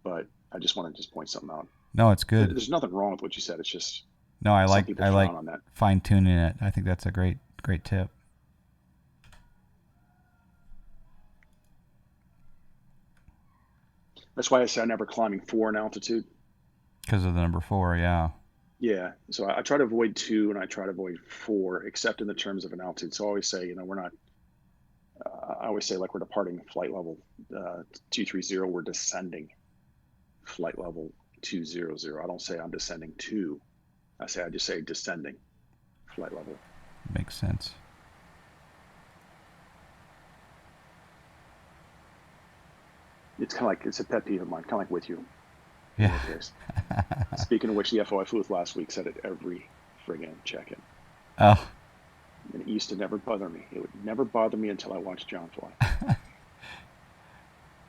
but I just want to point something out. No, it's good. There's nothing wrong with what you said. It's just no, I like on that. fine tuning it. I think that's a great tip. That's why I say I'm never climbing 4 in altitude. Because of the number 4, yeah. Yeah, so I try to avoid 2 and I try to avoid 4, except in the terms of an altitude. So I always say, we're not. I always say like we're departing flight level 230. We're descending flight level 200. I don't say I'm descending 2. I just say descending flight level. Makes sense. It's kind of like, it's a pet peeve of mine, kind of like with you. Yeah. Speaking of which, the FO I flew with last week said it every friggin' check-in. Oh. And it used to never bother me. It would never bother me until I watched John fly.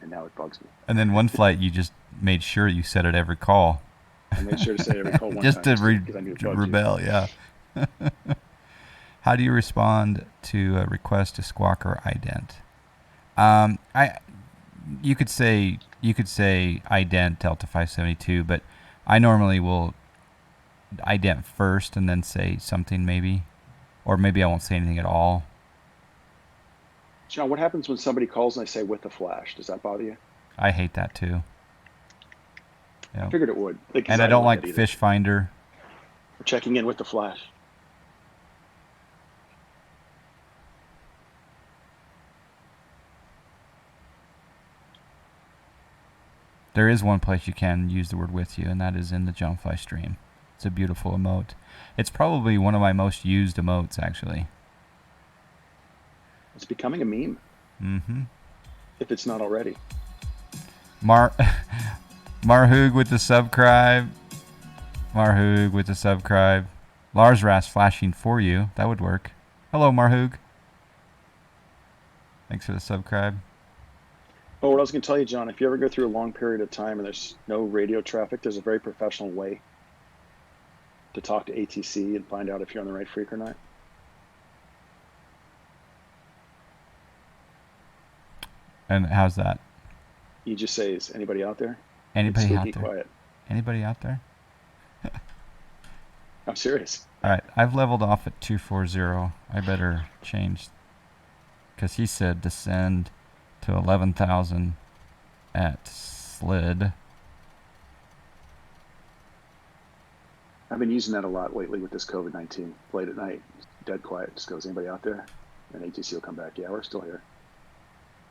And now it bugs me. And then one flight, you just made sure you said it every call. I made sure to say every call one just time. To rebel, yeah. How do you respond to a request to squawk or ident? You could say ident Delta 572, but I normally will ident first and then say something maybe, or maybe I won't say anything at all. John, what happens when somebody calls and I say with the flash? Does that bother you? I hate that too. I figured it would. And I don't like Fish Finder. We're checking in with the flash. There is one place you can use the word with you, and that is in the Junefly stream. It's a beautiful emote. It's probably one of my most used emotes, actually. It's becoming a meme. Mm-hmm. If it's not already. Marhoog with the subscribe. Marhoog with the subscribe. Lars Ras flashing for you. That would work. Hello, Marhoog. Thanks for the subscribe. Oh, what I was going to tell you, John, if you ever go through a long period of time and there's no radio traffic, there's a very professional way to talk to ATC and find out if you're on the right freak or not. And how's that? You just say, is anybody out there? Anybody out there? Quiet. Anybody out there? I'm serious. All right. I've leveled off at 240. I better change, because he said descend to 11,000 at slid. I've been using that a lot lately with this COVID-19. Late at night, dead quiet. Just goes, anybody out there? And ATC will come back. Yeah, we're still here.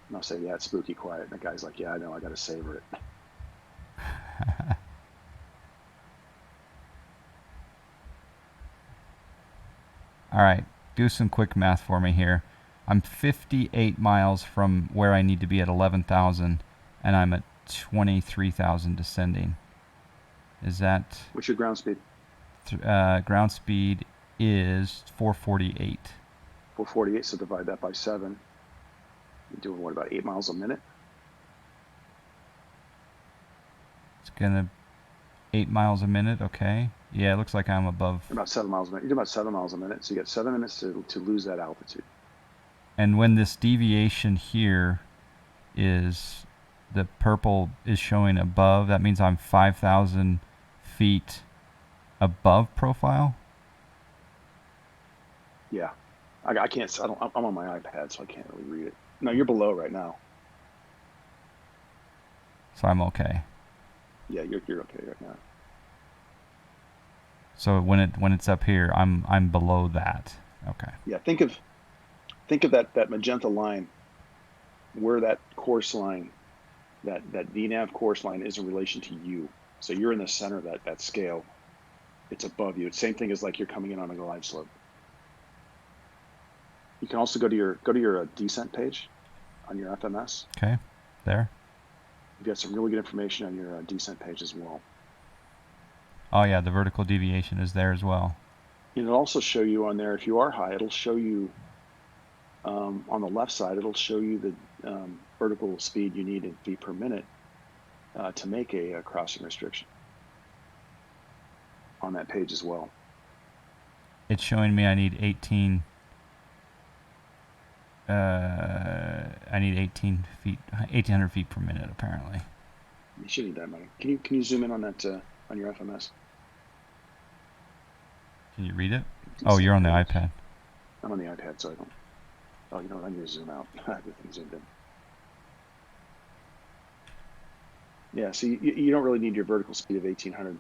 And I'll say, yeah, it's spooky quiet. And the guy's like, yeah, I know. I got to savor it. All right, do some quick math for me here. I'm 58 miles from where I need to be at 11,000, and I'm at 23,000 descending. Is that... What's your ground speed? Ground speed is 448. 448, so divide that by 7. You're doing, what, about 8 miles a minute? It's gonna... 8 miles a minute, okay. Yeah, it looks like I'm above... About 7 miles a minute. You're doing about 7 miles a minute, so you got 7 minutes to lose that altitude. And when this deviation here is... the purple is showing above, that means I'm 5,000 feet above profile? Yeah. I can't, I'm on my iPad, so I can't really read it. No, you're below right now. So I'm okay. Yeah, you're okay right now. So when it's up here, I'm below that. Okay. Yeah, think of that magenta line, where that course line, that VNAV course line is in relation to you. So you're in the center of that scale. It's above you. It's the same thing as like you're coming in on a glide slope. You can also go to your descent page on your FMS. Okay, there. You've got some really good information on your descent page as well. Oh yeah, the vertical deviation is there as well. It'll also show you on there, if you are high, it'll show you on the left side, it'll show you the vertical speed you need in feet per minute to make a crossing restriction on that page as well. It's showing me I need 18. I need 18 feet, 1,800 feet per minute apparently. You should need that many. Can you zoom in on that on your FMS? Can you read it? Oh, you're on the iPad. I'm on the iPad, so I don't. Oh, you know what? I need to zoom out. Everything zoomed in. Yeah, so you don't really need your vertical speed of 1,800.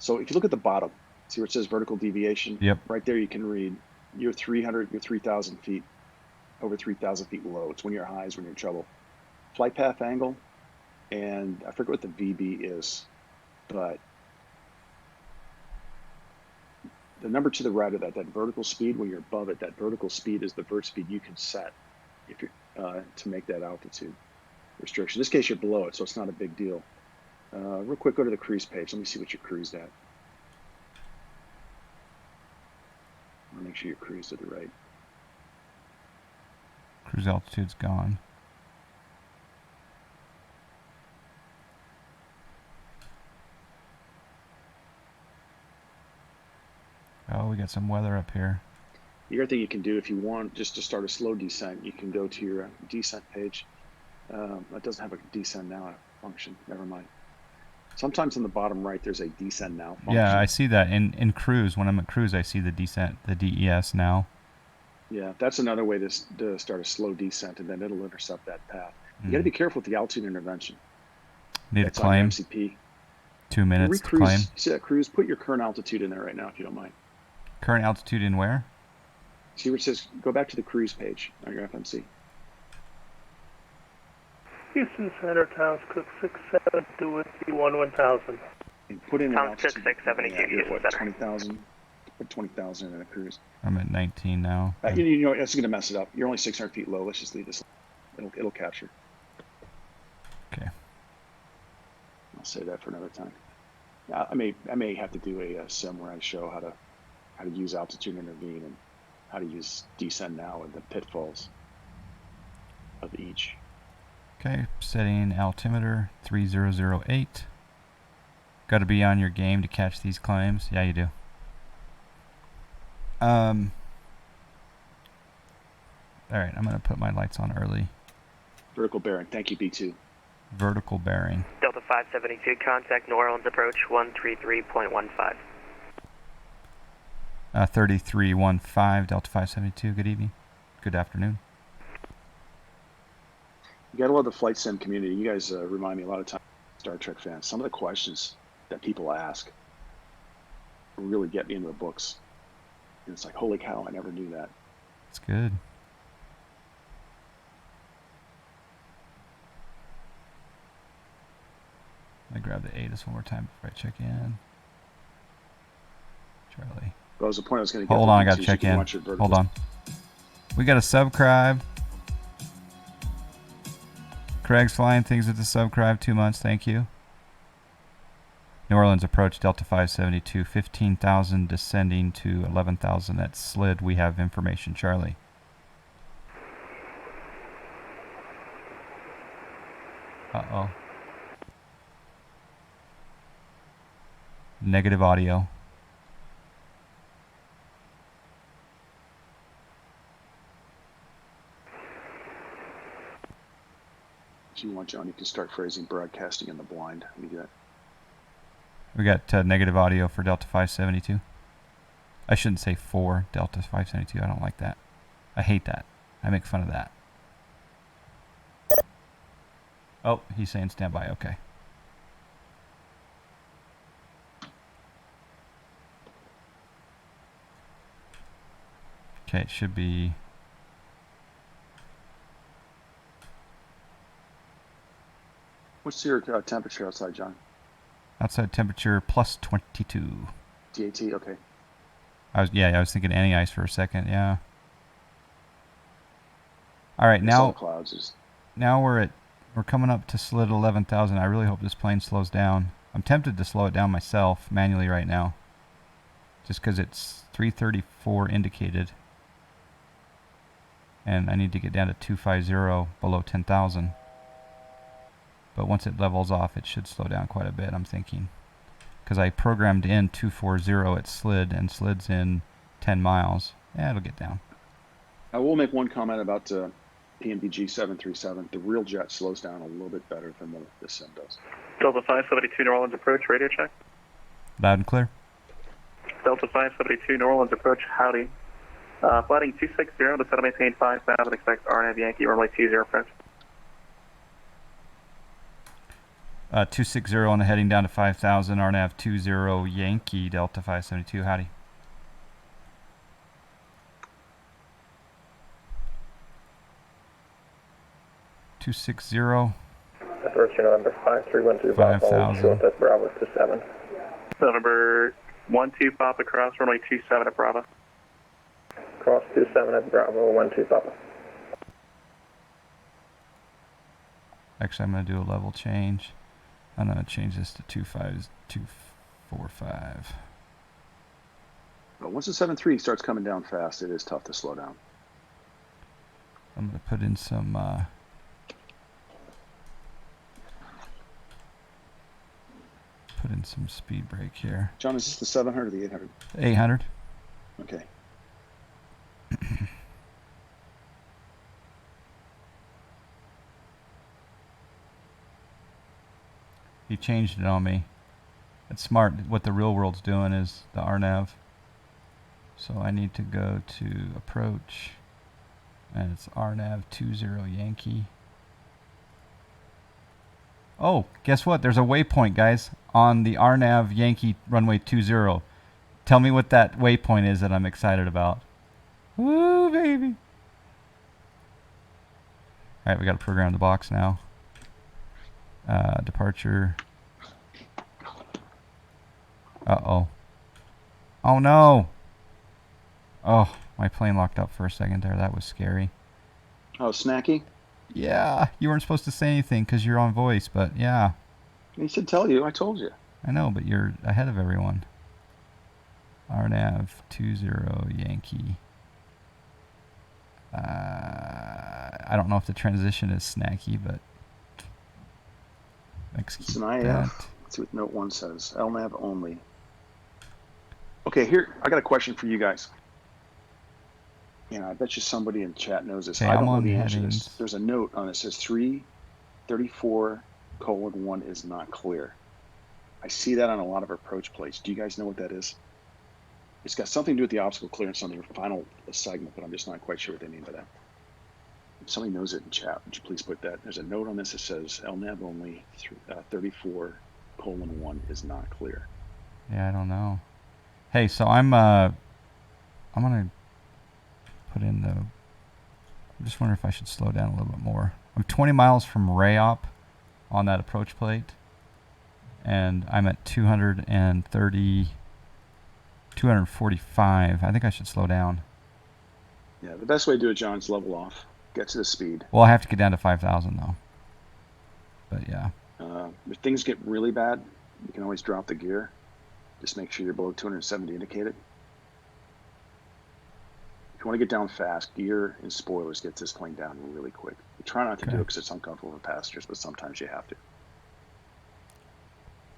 So if you look at the bottom, see where it says vertical deviation? Yep. Right there you can read you're 3,000 feet, over 3,000 feet low. It's when you're high, is when you're in trouble. Flight path angle, and I forget what the VB is, but the number to the right of that vertical speed, when you're above it, that vertical speed is the vert speed you can set if you're to make that altitude restriction. In this case, you're below it, so it's not a big deal. Real quick, go to the cruise page. Let me see what you're cruised at. I'll make sure you're cruised to the right. Cruise altitude's gone. Oh, we got some weather up here. The other thing you can do if you want just to start a slow descent, you can go to your descent page. That doesn't have a descend now function. Never mind. Sometimes in the bottom right, there's a descend now function. Yeah, I see that in cruise. When I'm at cruise, I see the descent, the DES now. Yeah, that's another way to start a slow descent, and then it'll intercept that path. You got to be careful with the altitude intervention. Need that's a claim. on MCP. 2 minutes to claim. See that cruise? Put your current altitude in there right now, if you don't mind. Current altitude in where? See where it says, go back to the cruise page on your FMC. Houston Center, Towns Cook 67, do it, B1 1000. And put in an altitude. 672 Houston what, Center. 20,000? Put 20,000 in a cruise. I'm at 19 now. You know, that's going to mess it up. You're only 600 feet low. Let's just leave this. It'll capture. Okay. I'll say that for another time. I may have to do a sim where I show how to use altitude intervene and how to use descend now and the pitfalls of each. Okay, setting altimeter 3008. Got to be on your game to catch these claims. Yeah, you do. All right, I'm gonna put my lights on early. Vertical bearing. Thank you, B2. Vertical bearing. Delta 572, contact New Orleans approach 133.15. 3315 Delta 572. Good evening. Good afternoon. You gotta love the flight sim community. You guys remind me a lot of times, Star Trek fans. Some of the questions that people ask really get me into the books. And it's like, holy cow, I never knew that. It's good. Let me grab the ATIS one more time before I check in. Charlie. That was the point I was going to get. Hold on, I got to check in. Hold on. We got a subscribe. Craig's flying things at the subscribe. 2 months. Thank you. New Orleans approach Delta 572. 15,000 descending to 11,000 at slid. We have information. Charlie. Uh-oh. Negative audio. If you want, John, you can start phrasing broadcasting in the blind. Let me do that. We got negative audio for Delta 572. I shouldn't say for Delta 572. I don't like that. I hate that. I make fun of that. Oh, he's saying standby. Okay. Okay, it should be... What's your temperature outside, John? Outside temperature plus 22. DAT, okay. I was thinking any ice for a second. Yeah. All right, now clouds now we're coming up to slid 11,000. I really hope this plane slows down. I'm tempted to slow it down myself manually right now, just because it's 334 indicated, and I need to get down to 250 below 10,000. But once it levels off, it should slow down quite a bit, I'm thinking. Because I programmed in 240 at slid, and slid's in 10 miles. Yeah, it'll get down. I will make one comment about PMDG 737. The real jet slows down a little bit better than the sim does. Delta 572 New Orleans approach, radio check. Loud and clear. Delta 572 New Orleans approach, howdy. Flighting 260 to set maintain 5,000, expect RNAV Yankee, runway 20 approach. 260 on the heading down to 5,000, RNAV 20 Yankee, Delta 572, howdy. Approach November 5312 5,000. That's Bravo 27. November 12 Papa cross, runway 27 at Bravo. Cross 27 at Bravo 12 Papa. Actually, I'm going to do a level change. I'm going to change this to 25245. But once the 7.3 starts coming down fast, it is tough to slow down. I'm going to put in some speed brake here. John, is this the 700 or the 800? 800. Okay. He changed it on me. It's smart. What the real world's doing is the RNAV. So I need to go to approach, and it's RNAV 20 Yankee. Oh, guess what? There's a waypoint, guys, on the RNAV Yankee runway 20. Tell me what that waypoint is that I'm excited about. Woo, baby. All right, we got to program the box now. Departure. Uh-oh. Oh, no. Oh, my plane locked up for a second there. That was scary. Oh, snacky? Yeah, you weren't supposed to say anything because you're on voice, but yeah. He said tell you. I told you. I know, but you're ahead of everyone. RNAV 20 Yankee. I don't know if the transition is snacky, but... It's an IF. Let's see what note 1 says. LNAV only. Okay, here, I got a question for you guys. I bet you somebody in chat knows this. Okay, I don't know the answer to this. There's a note on it that says 334:1 is not clear. I see that on a lot of approach plates. Do you guys know what that is? It's got something to do with the obstacle clearance on their final segment, but I'm just not quite sure what they mean by that. If somebody knows it in chat, would you please put that? There's a note on this that says LNAV only 34:1 is not clear. Yeah, I don't know. Hey, so I'm gonna put in the. I'm just wondering if I should slow down a little bit more. I'm 20 miles from Rayop on that approach plate, and I'm at 230, 245. I think I should slow down. Yeah, the best way to do it, John, is level off. Get to the speed. Well, I have to get down to 5,000 though. But yeah. If things get really bad, you can always drop the gear. Just make sure you're below 270 indicated. If you want to get down fast, gear and spoilers get this plane down really quick. You try not to do it because it's uncomfortable for passengers, but sometimes you have to.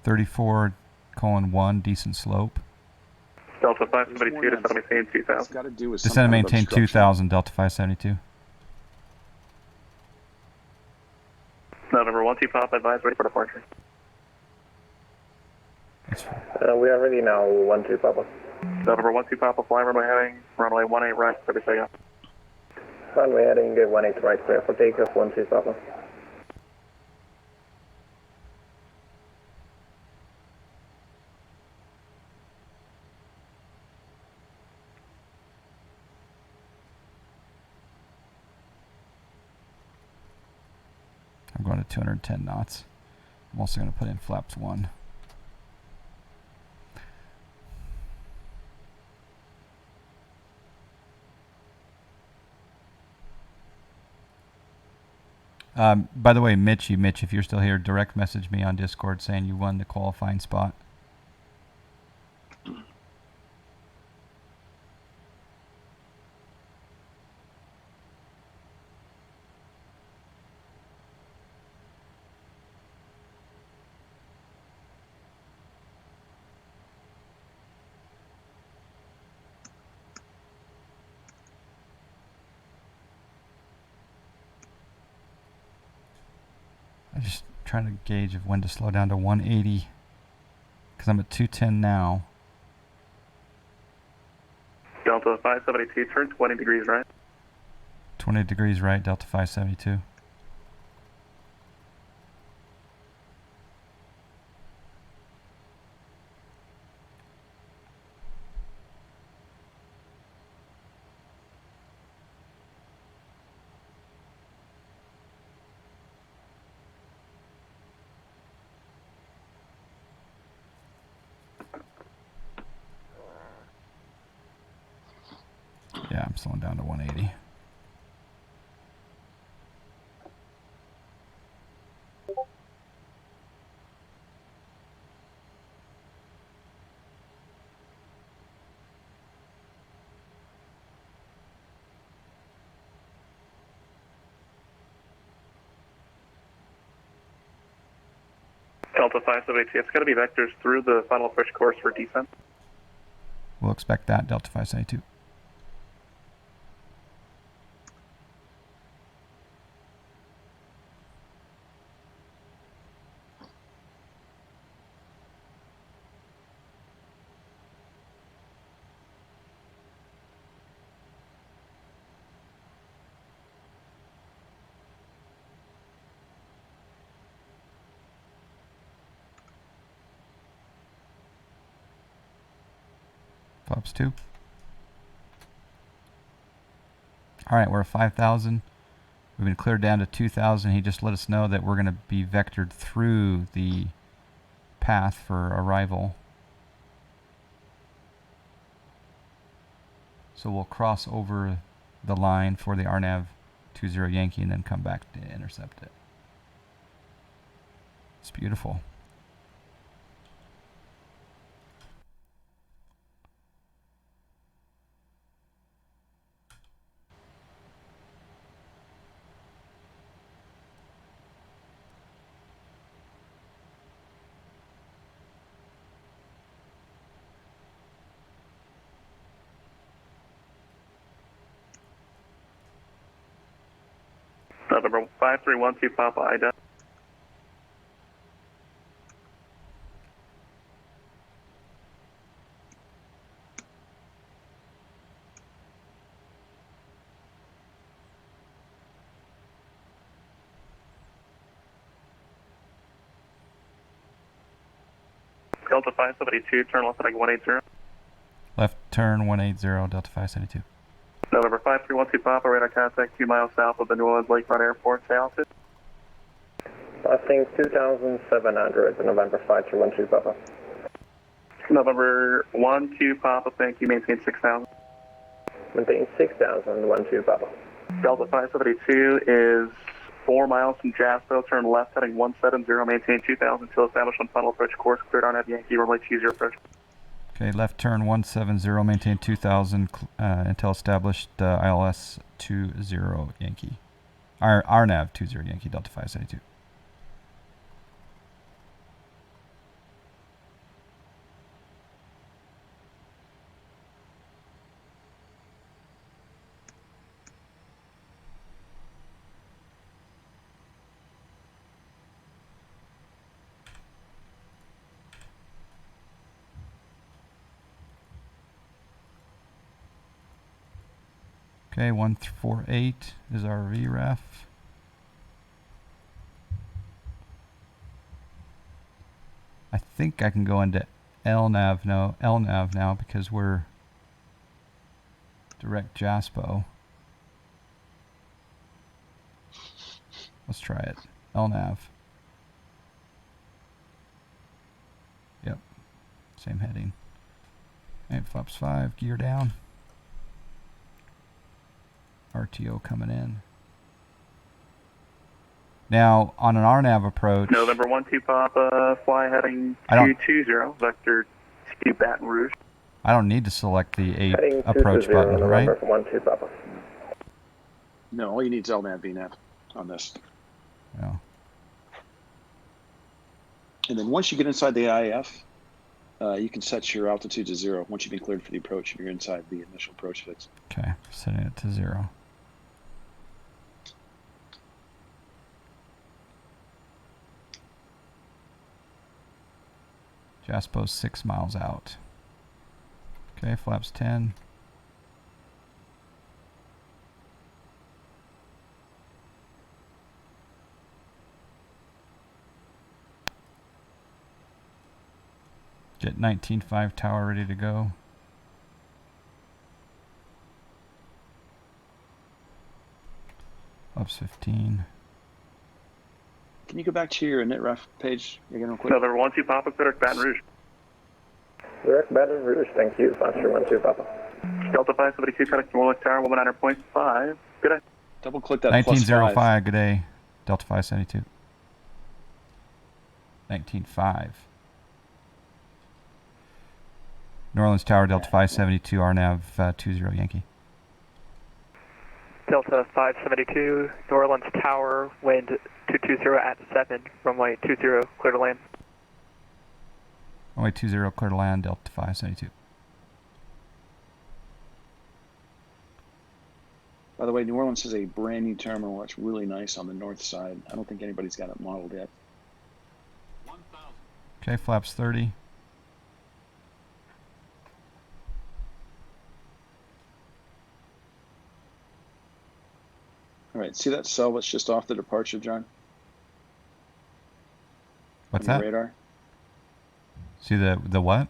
34:1, decent slope. Delta 572 to set and maintain 2,000. It's got to do with Descend and maintain 2,000, Delta 572. November 12 Papa, advise ready for departure. We are ready now, 12 Papa. November 12 Papa, fly runway heading, runway 18 right, 30 seconds. Runway heading 18 right, clear for takeoff, 12 Papa. I'm going to 210 knots. I'm also going to put in flaps 1. By the way, Mitch, if you're still here, direct message me on Discord saying you won the qualifying spot. I'm just trying to gauge of when to slow down to 180 because I'm at 210 now. Delta 572, turn 20 degrees right. 20 degrees right, Delta 572. Yeah, I'm slowing down to 180. Delta 572, it's going to be vectors through the final approach course for descent. We'll expect that, Delta 572. Flaps 2. Alright, we're at 5,000. We've been cleared down to 2,000. He just let us know that we're going to be vectored through the path for arrival. So we'll cross over the line for the RNAV 20 Yankee and then come back to intercept it. It's beautiful. November 5312 Papa, IDA. Delta 572, turn left heading 180. Left turn 180, Delta 572. November 5312 Papa, radar contact 2 miles south of the New Orleans Lakefront Airport, say altitude. Lifting 2,700, November 5312 Papa. November 12 Papa, thank you, maintain 6,000. Maintain 6,000, 12 Papa. Delta 572 is 4 miles from Jaspo, turn left heading 170, maintain 2,000 until established on final approach course, cleared RNAV Yankee, runway 20 approach. Okay, left turn 170, maintain 2000 until established ILS 20 Yankee. RNAV 20 Yankee, Delta 572. Okay, 148 is our VREF. I think I can go into LNAV now because we're direct JASPO. Let's try it. LNAV. Yep. Same heading. Okay, flaps 5, gear down. RTO coming in. Now, on an RNAV approach... November 12 Papa, fly heading 220, vector to Baton Rouge. I don't need to select the Heading approach button, right? November 12 Papa. No, all you need is LNAV, VNAV on this. Yeah. And then once you get inside the IAF, you can set your altitude to 0 once you've been cleared for the approach and you're inside the initial approach fix. Okay, setting it to 0. Jaspo's 6 miles out. Okay, flaps 10. Get 19.5 tower ready to go. Flaps 15. Can you go back to your NITREF page again real quick? November 12 Papa, direct Baton Rouge. Direct Baton Rouge, thank you. Foster 12 Papa. Delta 572, contact New Orleans Tower, 109.5. Good day. Double click that 1905, +5. good day. Delta 572. 19.5. New Orleans Tower, Delta 572, RNAV 20 Yankee. Delta 572, New Orleans Tower, wind 220 at 7, runway 20, clear to land. Runway 20, clear to land, Delta 572. By the way, New Orleans has a brand new terminal that's really nice on the north side. I don't think anybody's got it modeled yet. Okay, flaps 30. All right, see that cell that's just off the departure, John? What's on that? your radar? See the what?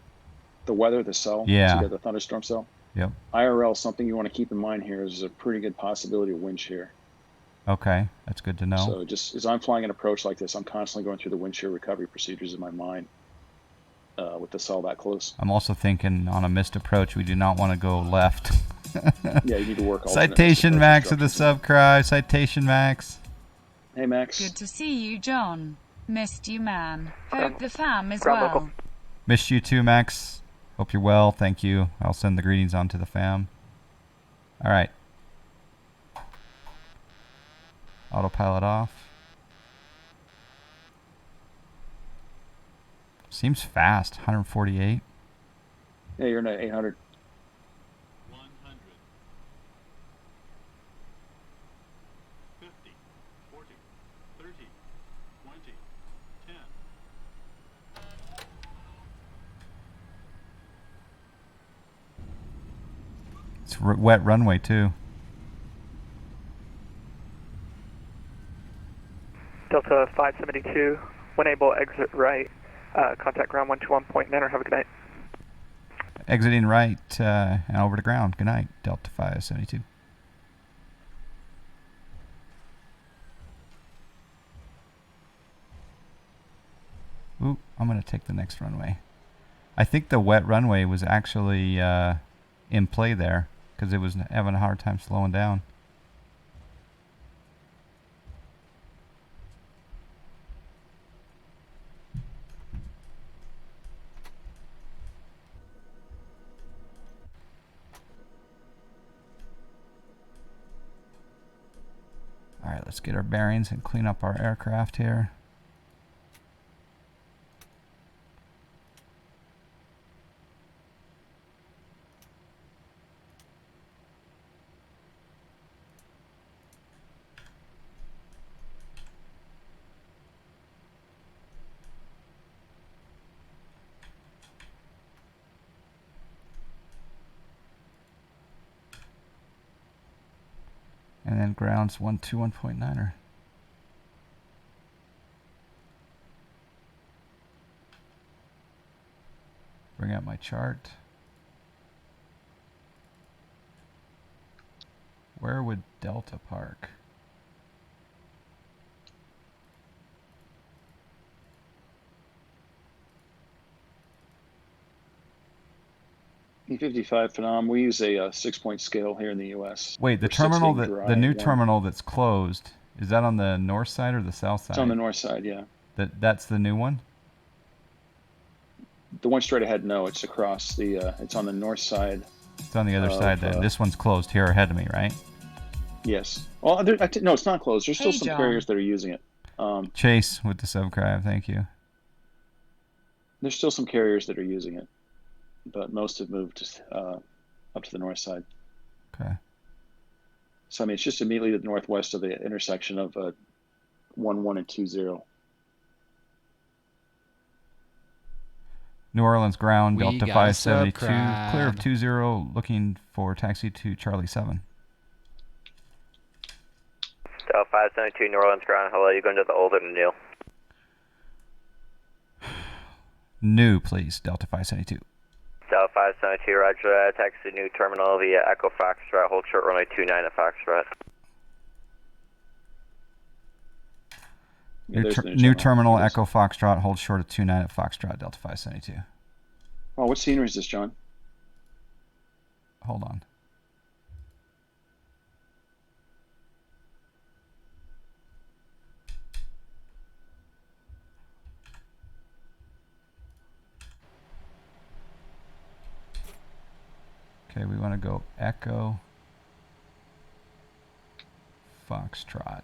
The weather, the cell. Yeah. See the thunderstorm cell? Yep. IRL, something you want to keep in mind here is a pretty good possibility of wind shear. Okay, that's good to know. So just as I'm flying an approach like this, I'm constantly going through the wind shear recovery procedures in my mind with the cell that close. I'm also thinking on a missed approach, we do not want to go left. Yeah, you need to work. Citation Max with the subscribe. Citation Max. Hey Max. Good to see you, John. Missed you, man. Hope the fam is Ground well. local. Missed you too, Max. Hope you're well. Thank you. I'll send the greetings on to the fam. All right. Autopilot off. Seems fast. 148. Yeah, you're in at 800. 100. 50, 40, 30, 20, 10. It's wet runway too. Delta 572, when able, exit right, Contact ground 121.9, or have a good night. Exiting right and over to ground. Good night, Delta 572. Ooh, I'm going to take the next runway. I think the wet runway was actually in play there because it was having a hard time slowing down. All right, let's get our bearings and clean up our aircraft here. And then ground's 121.9er. Bring out my chart. Where would Delta park? E55 Phenom, we use a 6-point scale here in the U.S. Wait, the terminal the new terminal that's closed, is that on the north side or the south side? It's on the north side, yeah. That's the new one? The one straight ahead, no, it's across the, it's on the north side. It's on the other side then. This one's closed here ahead of me, right? Yes. Well, no, it's not closed. There's still Hey, some John. carriers that are using it. Chase with the subscribe, thank you. There's still some carriers that are using it, but most have moved up to the north side. Okay. So, I mean, it's just immediately to the northwest of the intersection of 11 and 20. New Orleans ground, We Delta got a 572, subscribe. clear of 20, looking for taxi to Charlie 7. Delta 572, New Orleans ground. Hello, you going to the old or the new? New, please, Delta 572. Delta 572, roger. Taxi new terminal via Echo Foxtrot. Hold short runway 29 at Foxtrot. New terminal, Echo Foxtrot, hold short of 29 at Foxtrot, Delta 572. Oh, what scenery is this, John? Hold on. Okay, we want to go Echo Foxtrot.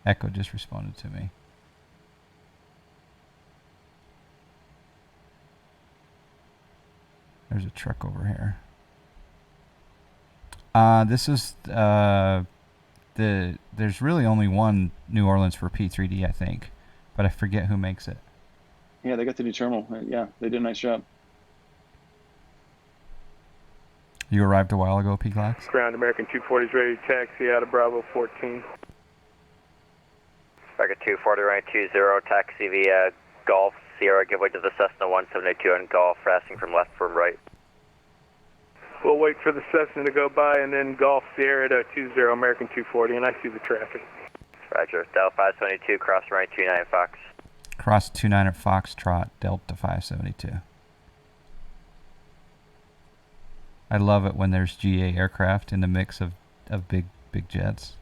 Echo just responded to me. There's a truck over here. This is there's really only one New Orleans for P3D, I think, but I forget who makes it. Yeah, they got the new terminal. Yeah, they did a nice job. You arrived a while ago, P-Glax? Ground American 240 is ready to taxi out of Bravo 14. American 240, runway 20, taxi via Golf Sierra, give way to the Cessna 172 on Golf, passing from left from right. We'll wait for the Cessna to go by and then Golf Sierra to 20, American 240, and I see the traffic. Roger. Delta 572, cross runway 29 Fox. Cross 29 at Foxtrot, Delta 572. I love it when there's GA aircraft in the mix of big jets.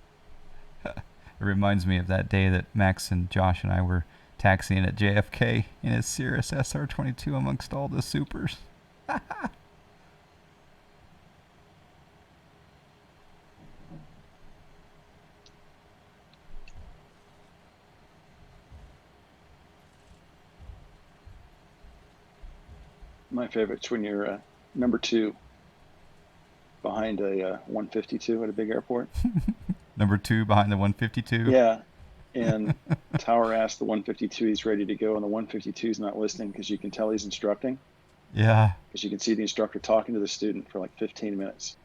It reminds me of that day that Max and Josh and I were taxiing at JFK in his Cirrus SR-22 amongst all the supers. My favorite's when you're number 2 behind a 152 at a big airport. Number 2 behind the 152? Yeah. And Tower asked the 152 he's ready to go, and the 152 is not listening because you can tell he's instructing. Yeah. Because you can see the instructor talking to the student for like 15 minutes.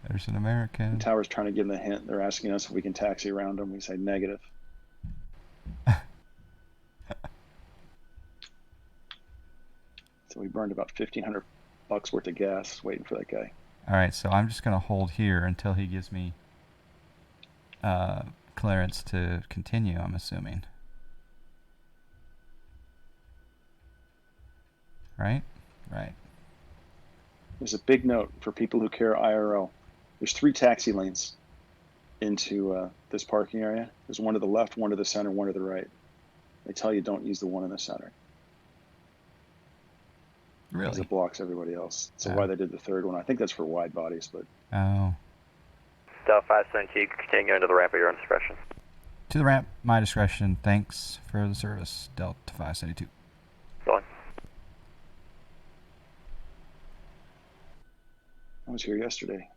There's an American. The tower's trying to give them the hint. They're asking us if we can taxi around them. We say negative. So we burned about $1,500 worth of gas waiting for that guy. All right, so I'm just going to hold here until he gives me clearance to continue, I'm assuming. Right? Right. There's a big note for people who care IRL. There's 3 taxi lanes into this parking area. There's one to the left, one to the center, one to the right. They tell you don't use the one in the center. Really? Because it blocks everybody else. So Oh. why they did the third one. I think that's for wide bodies, but. Oh. Delta 572, you can continue into the ramp at your own discretion. To the ramp, my discretion. Thanks for the service, Delta 572. Go on. I was here yesterday.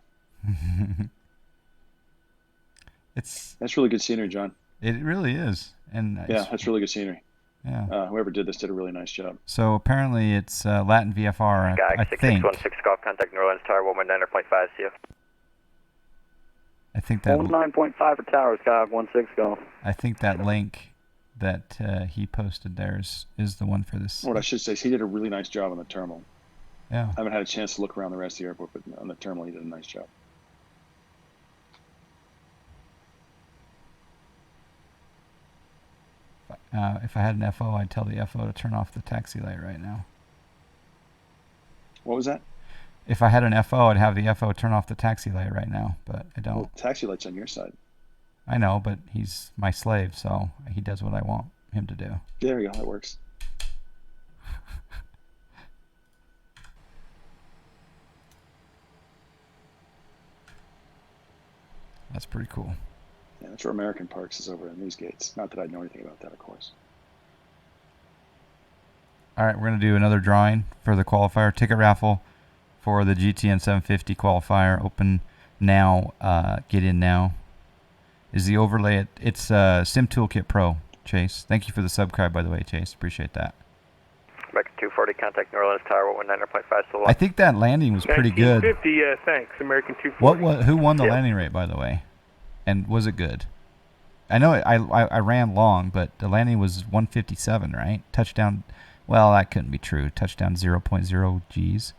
That's really good scenery, John. It really is. And yeah, that's really good scenery. Yeah. Whoever did this did a really nice job. So apparently it's Latin VFR, I think. 6616 golf, contact New Orleans Tower, 119.5, see you. I think that 19.5 for Tower, Sky 16 golf. I think that link that he posted there is the one for this. What I should say is he did a really nice job on the terminal. Yeah. I haven't had a chance to look around the rest of the airport, but on the terminal he did a nice job. If I had an FO, I'd tell the FO to turn off the taxi light right now. What was that? If I had an FO, I'd have the FO turn off the taxi light right now, but I don't. Well, taxi light's on your side. I know, but he's my slave, so he does what I want him to do. There you go, that works. That's pretty cool. Yeah, that's where American Parks is, over in these gates. Not that I know anything about that, of course. All right, we're going to do another drawing for the qualifier ticket raffle for the GTN 750 qualifier. Open now, get in now. Is the overlay, it's Sim Toolkit Pro, Chase. Thank you for the subscribe, by the way, Chase. Appreciate that. American 240, contact New Orleans Tower, 119.5, still I think that landing was pretty good. 1950, thanks, American 240. Who won the landing rate, by the way? And was it good? I know I ran long, but the landing was 157, right? Touchdown, well, that couldn't be true. Touchdown 0.0 Gs.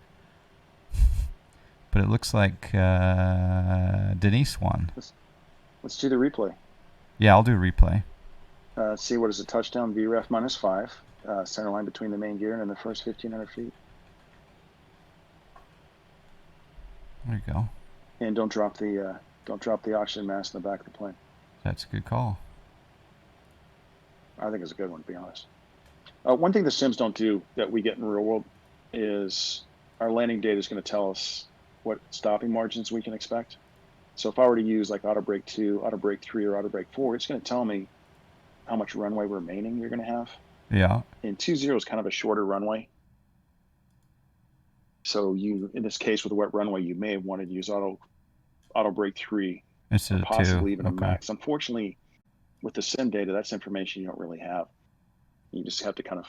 But it looks like Denise won. Let's do the replay. Yeah, I'll do a replay. See what is a touchdown, VREF -5. Center line between the main gear and in the first 1,500 feet. There you go. And don't drop the oxygen mask in the back of the plane. That's a good call. I think it's a good one, to be honest. One thing the sims don't do that we get in real world is our landing data is going to tell us what stopping margins we can expect. So if I were to use like auto brake 2, auto brake 3, or auto brake 4, it's going to tell me how much runway remaining you're going to have. Yeah. And 2.0 is kind of a shorter runway. So you, in this case with a wet runway, you may have wanted to use auto brake 3, instead or possibly even okay. a max. Unfortunately, with the sim data, that's information you don't really have. You just have to kind of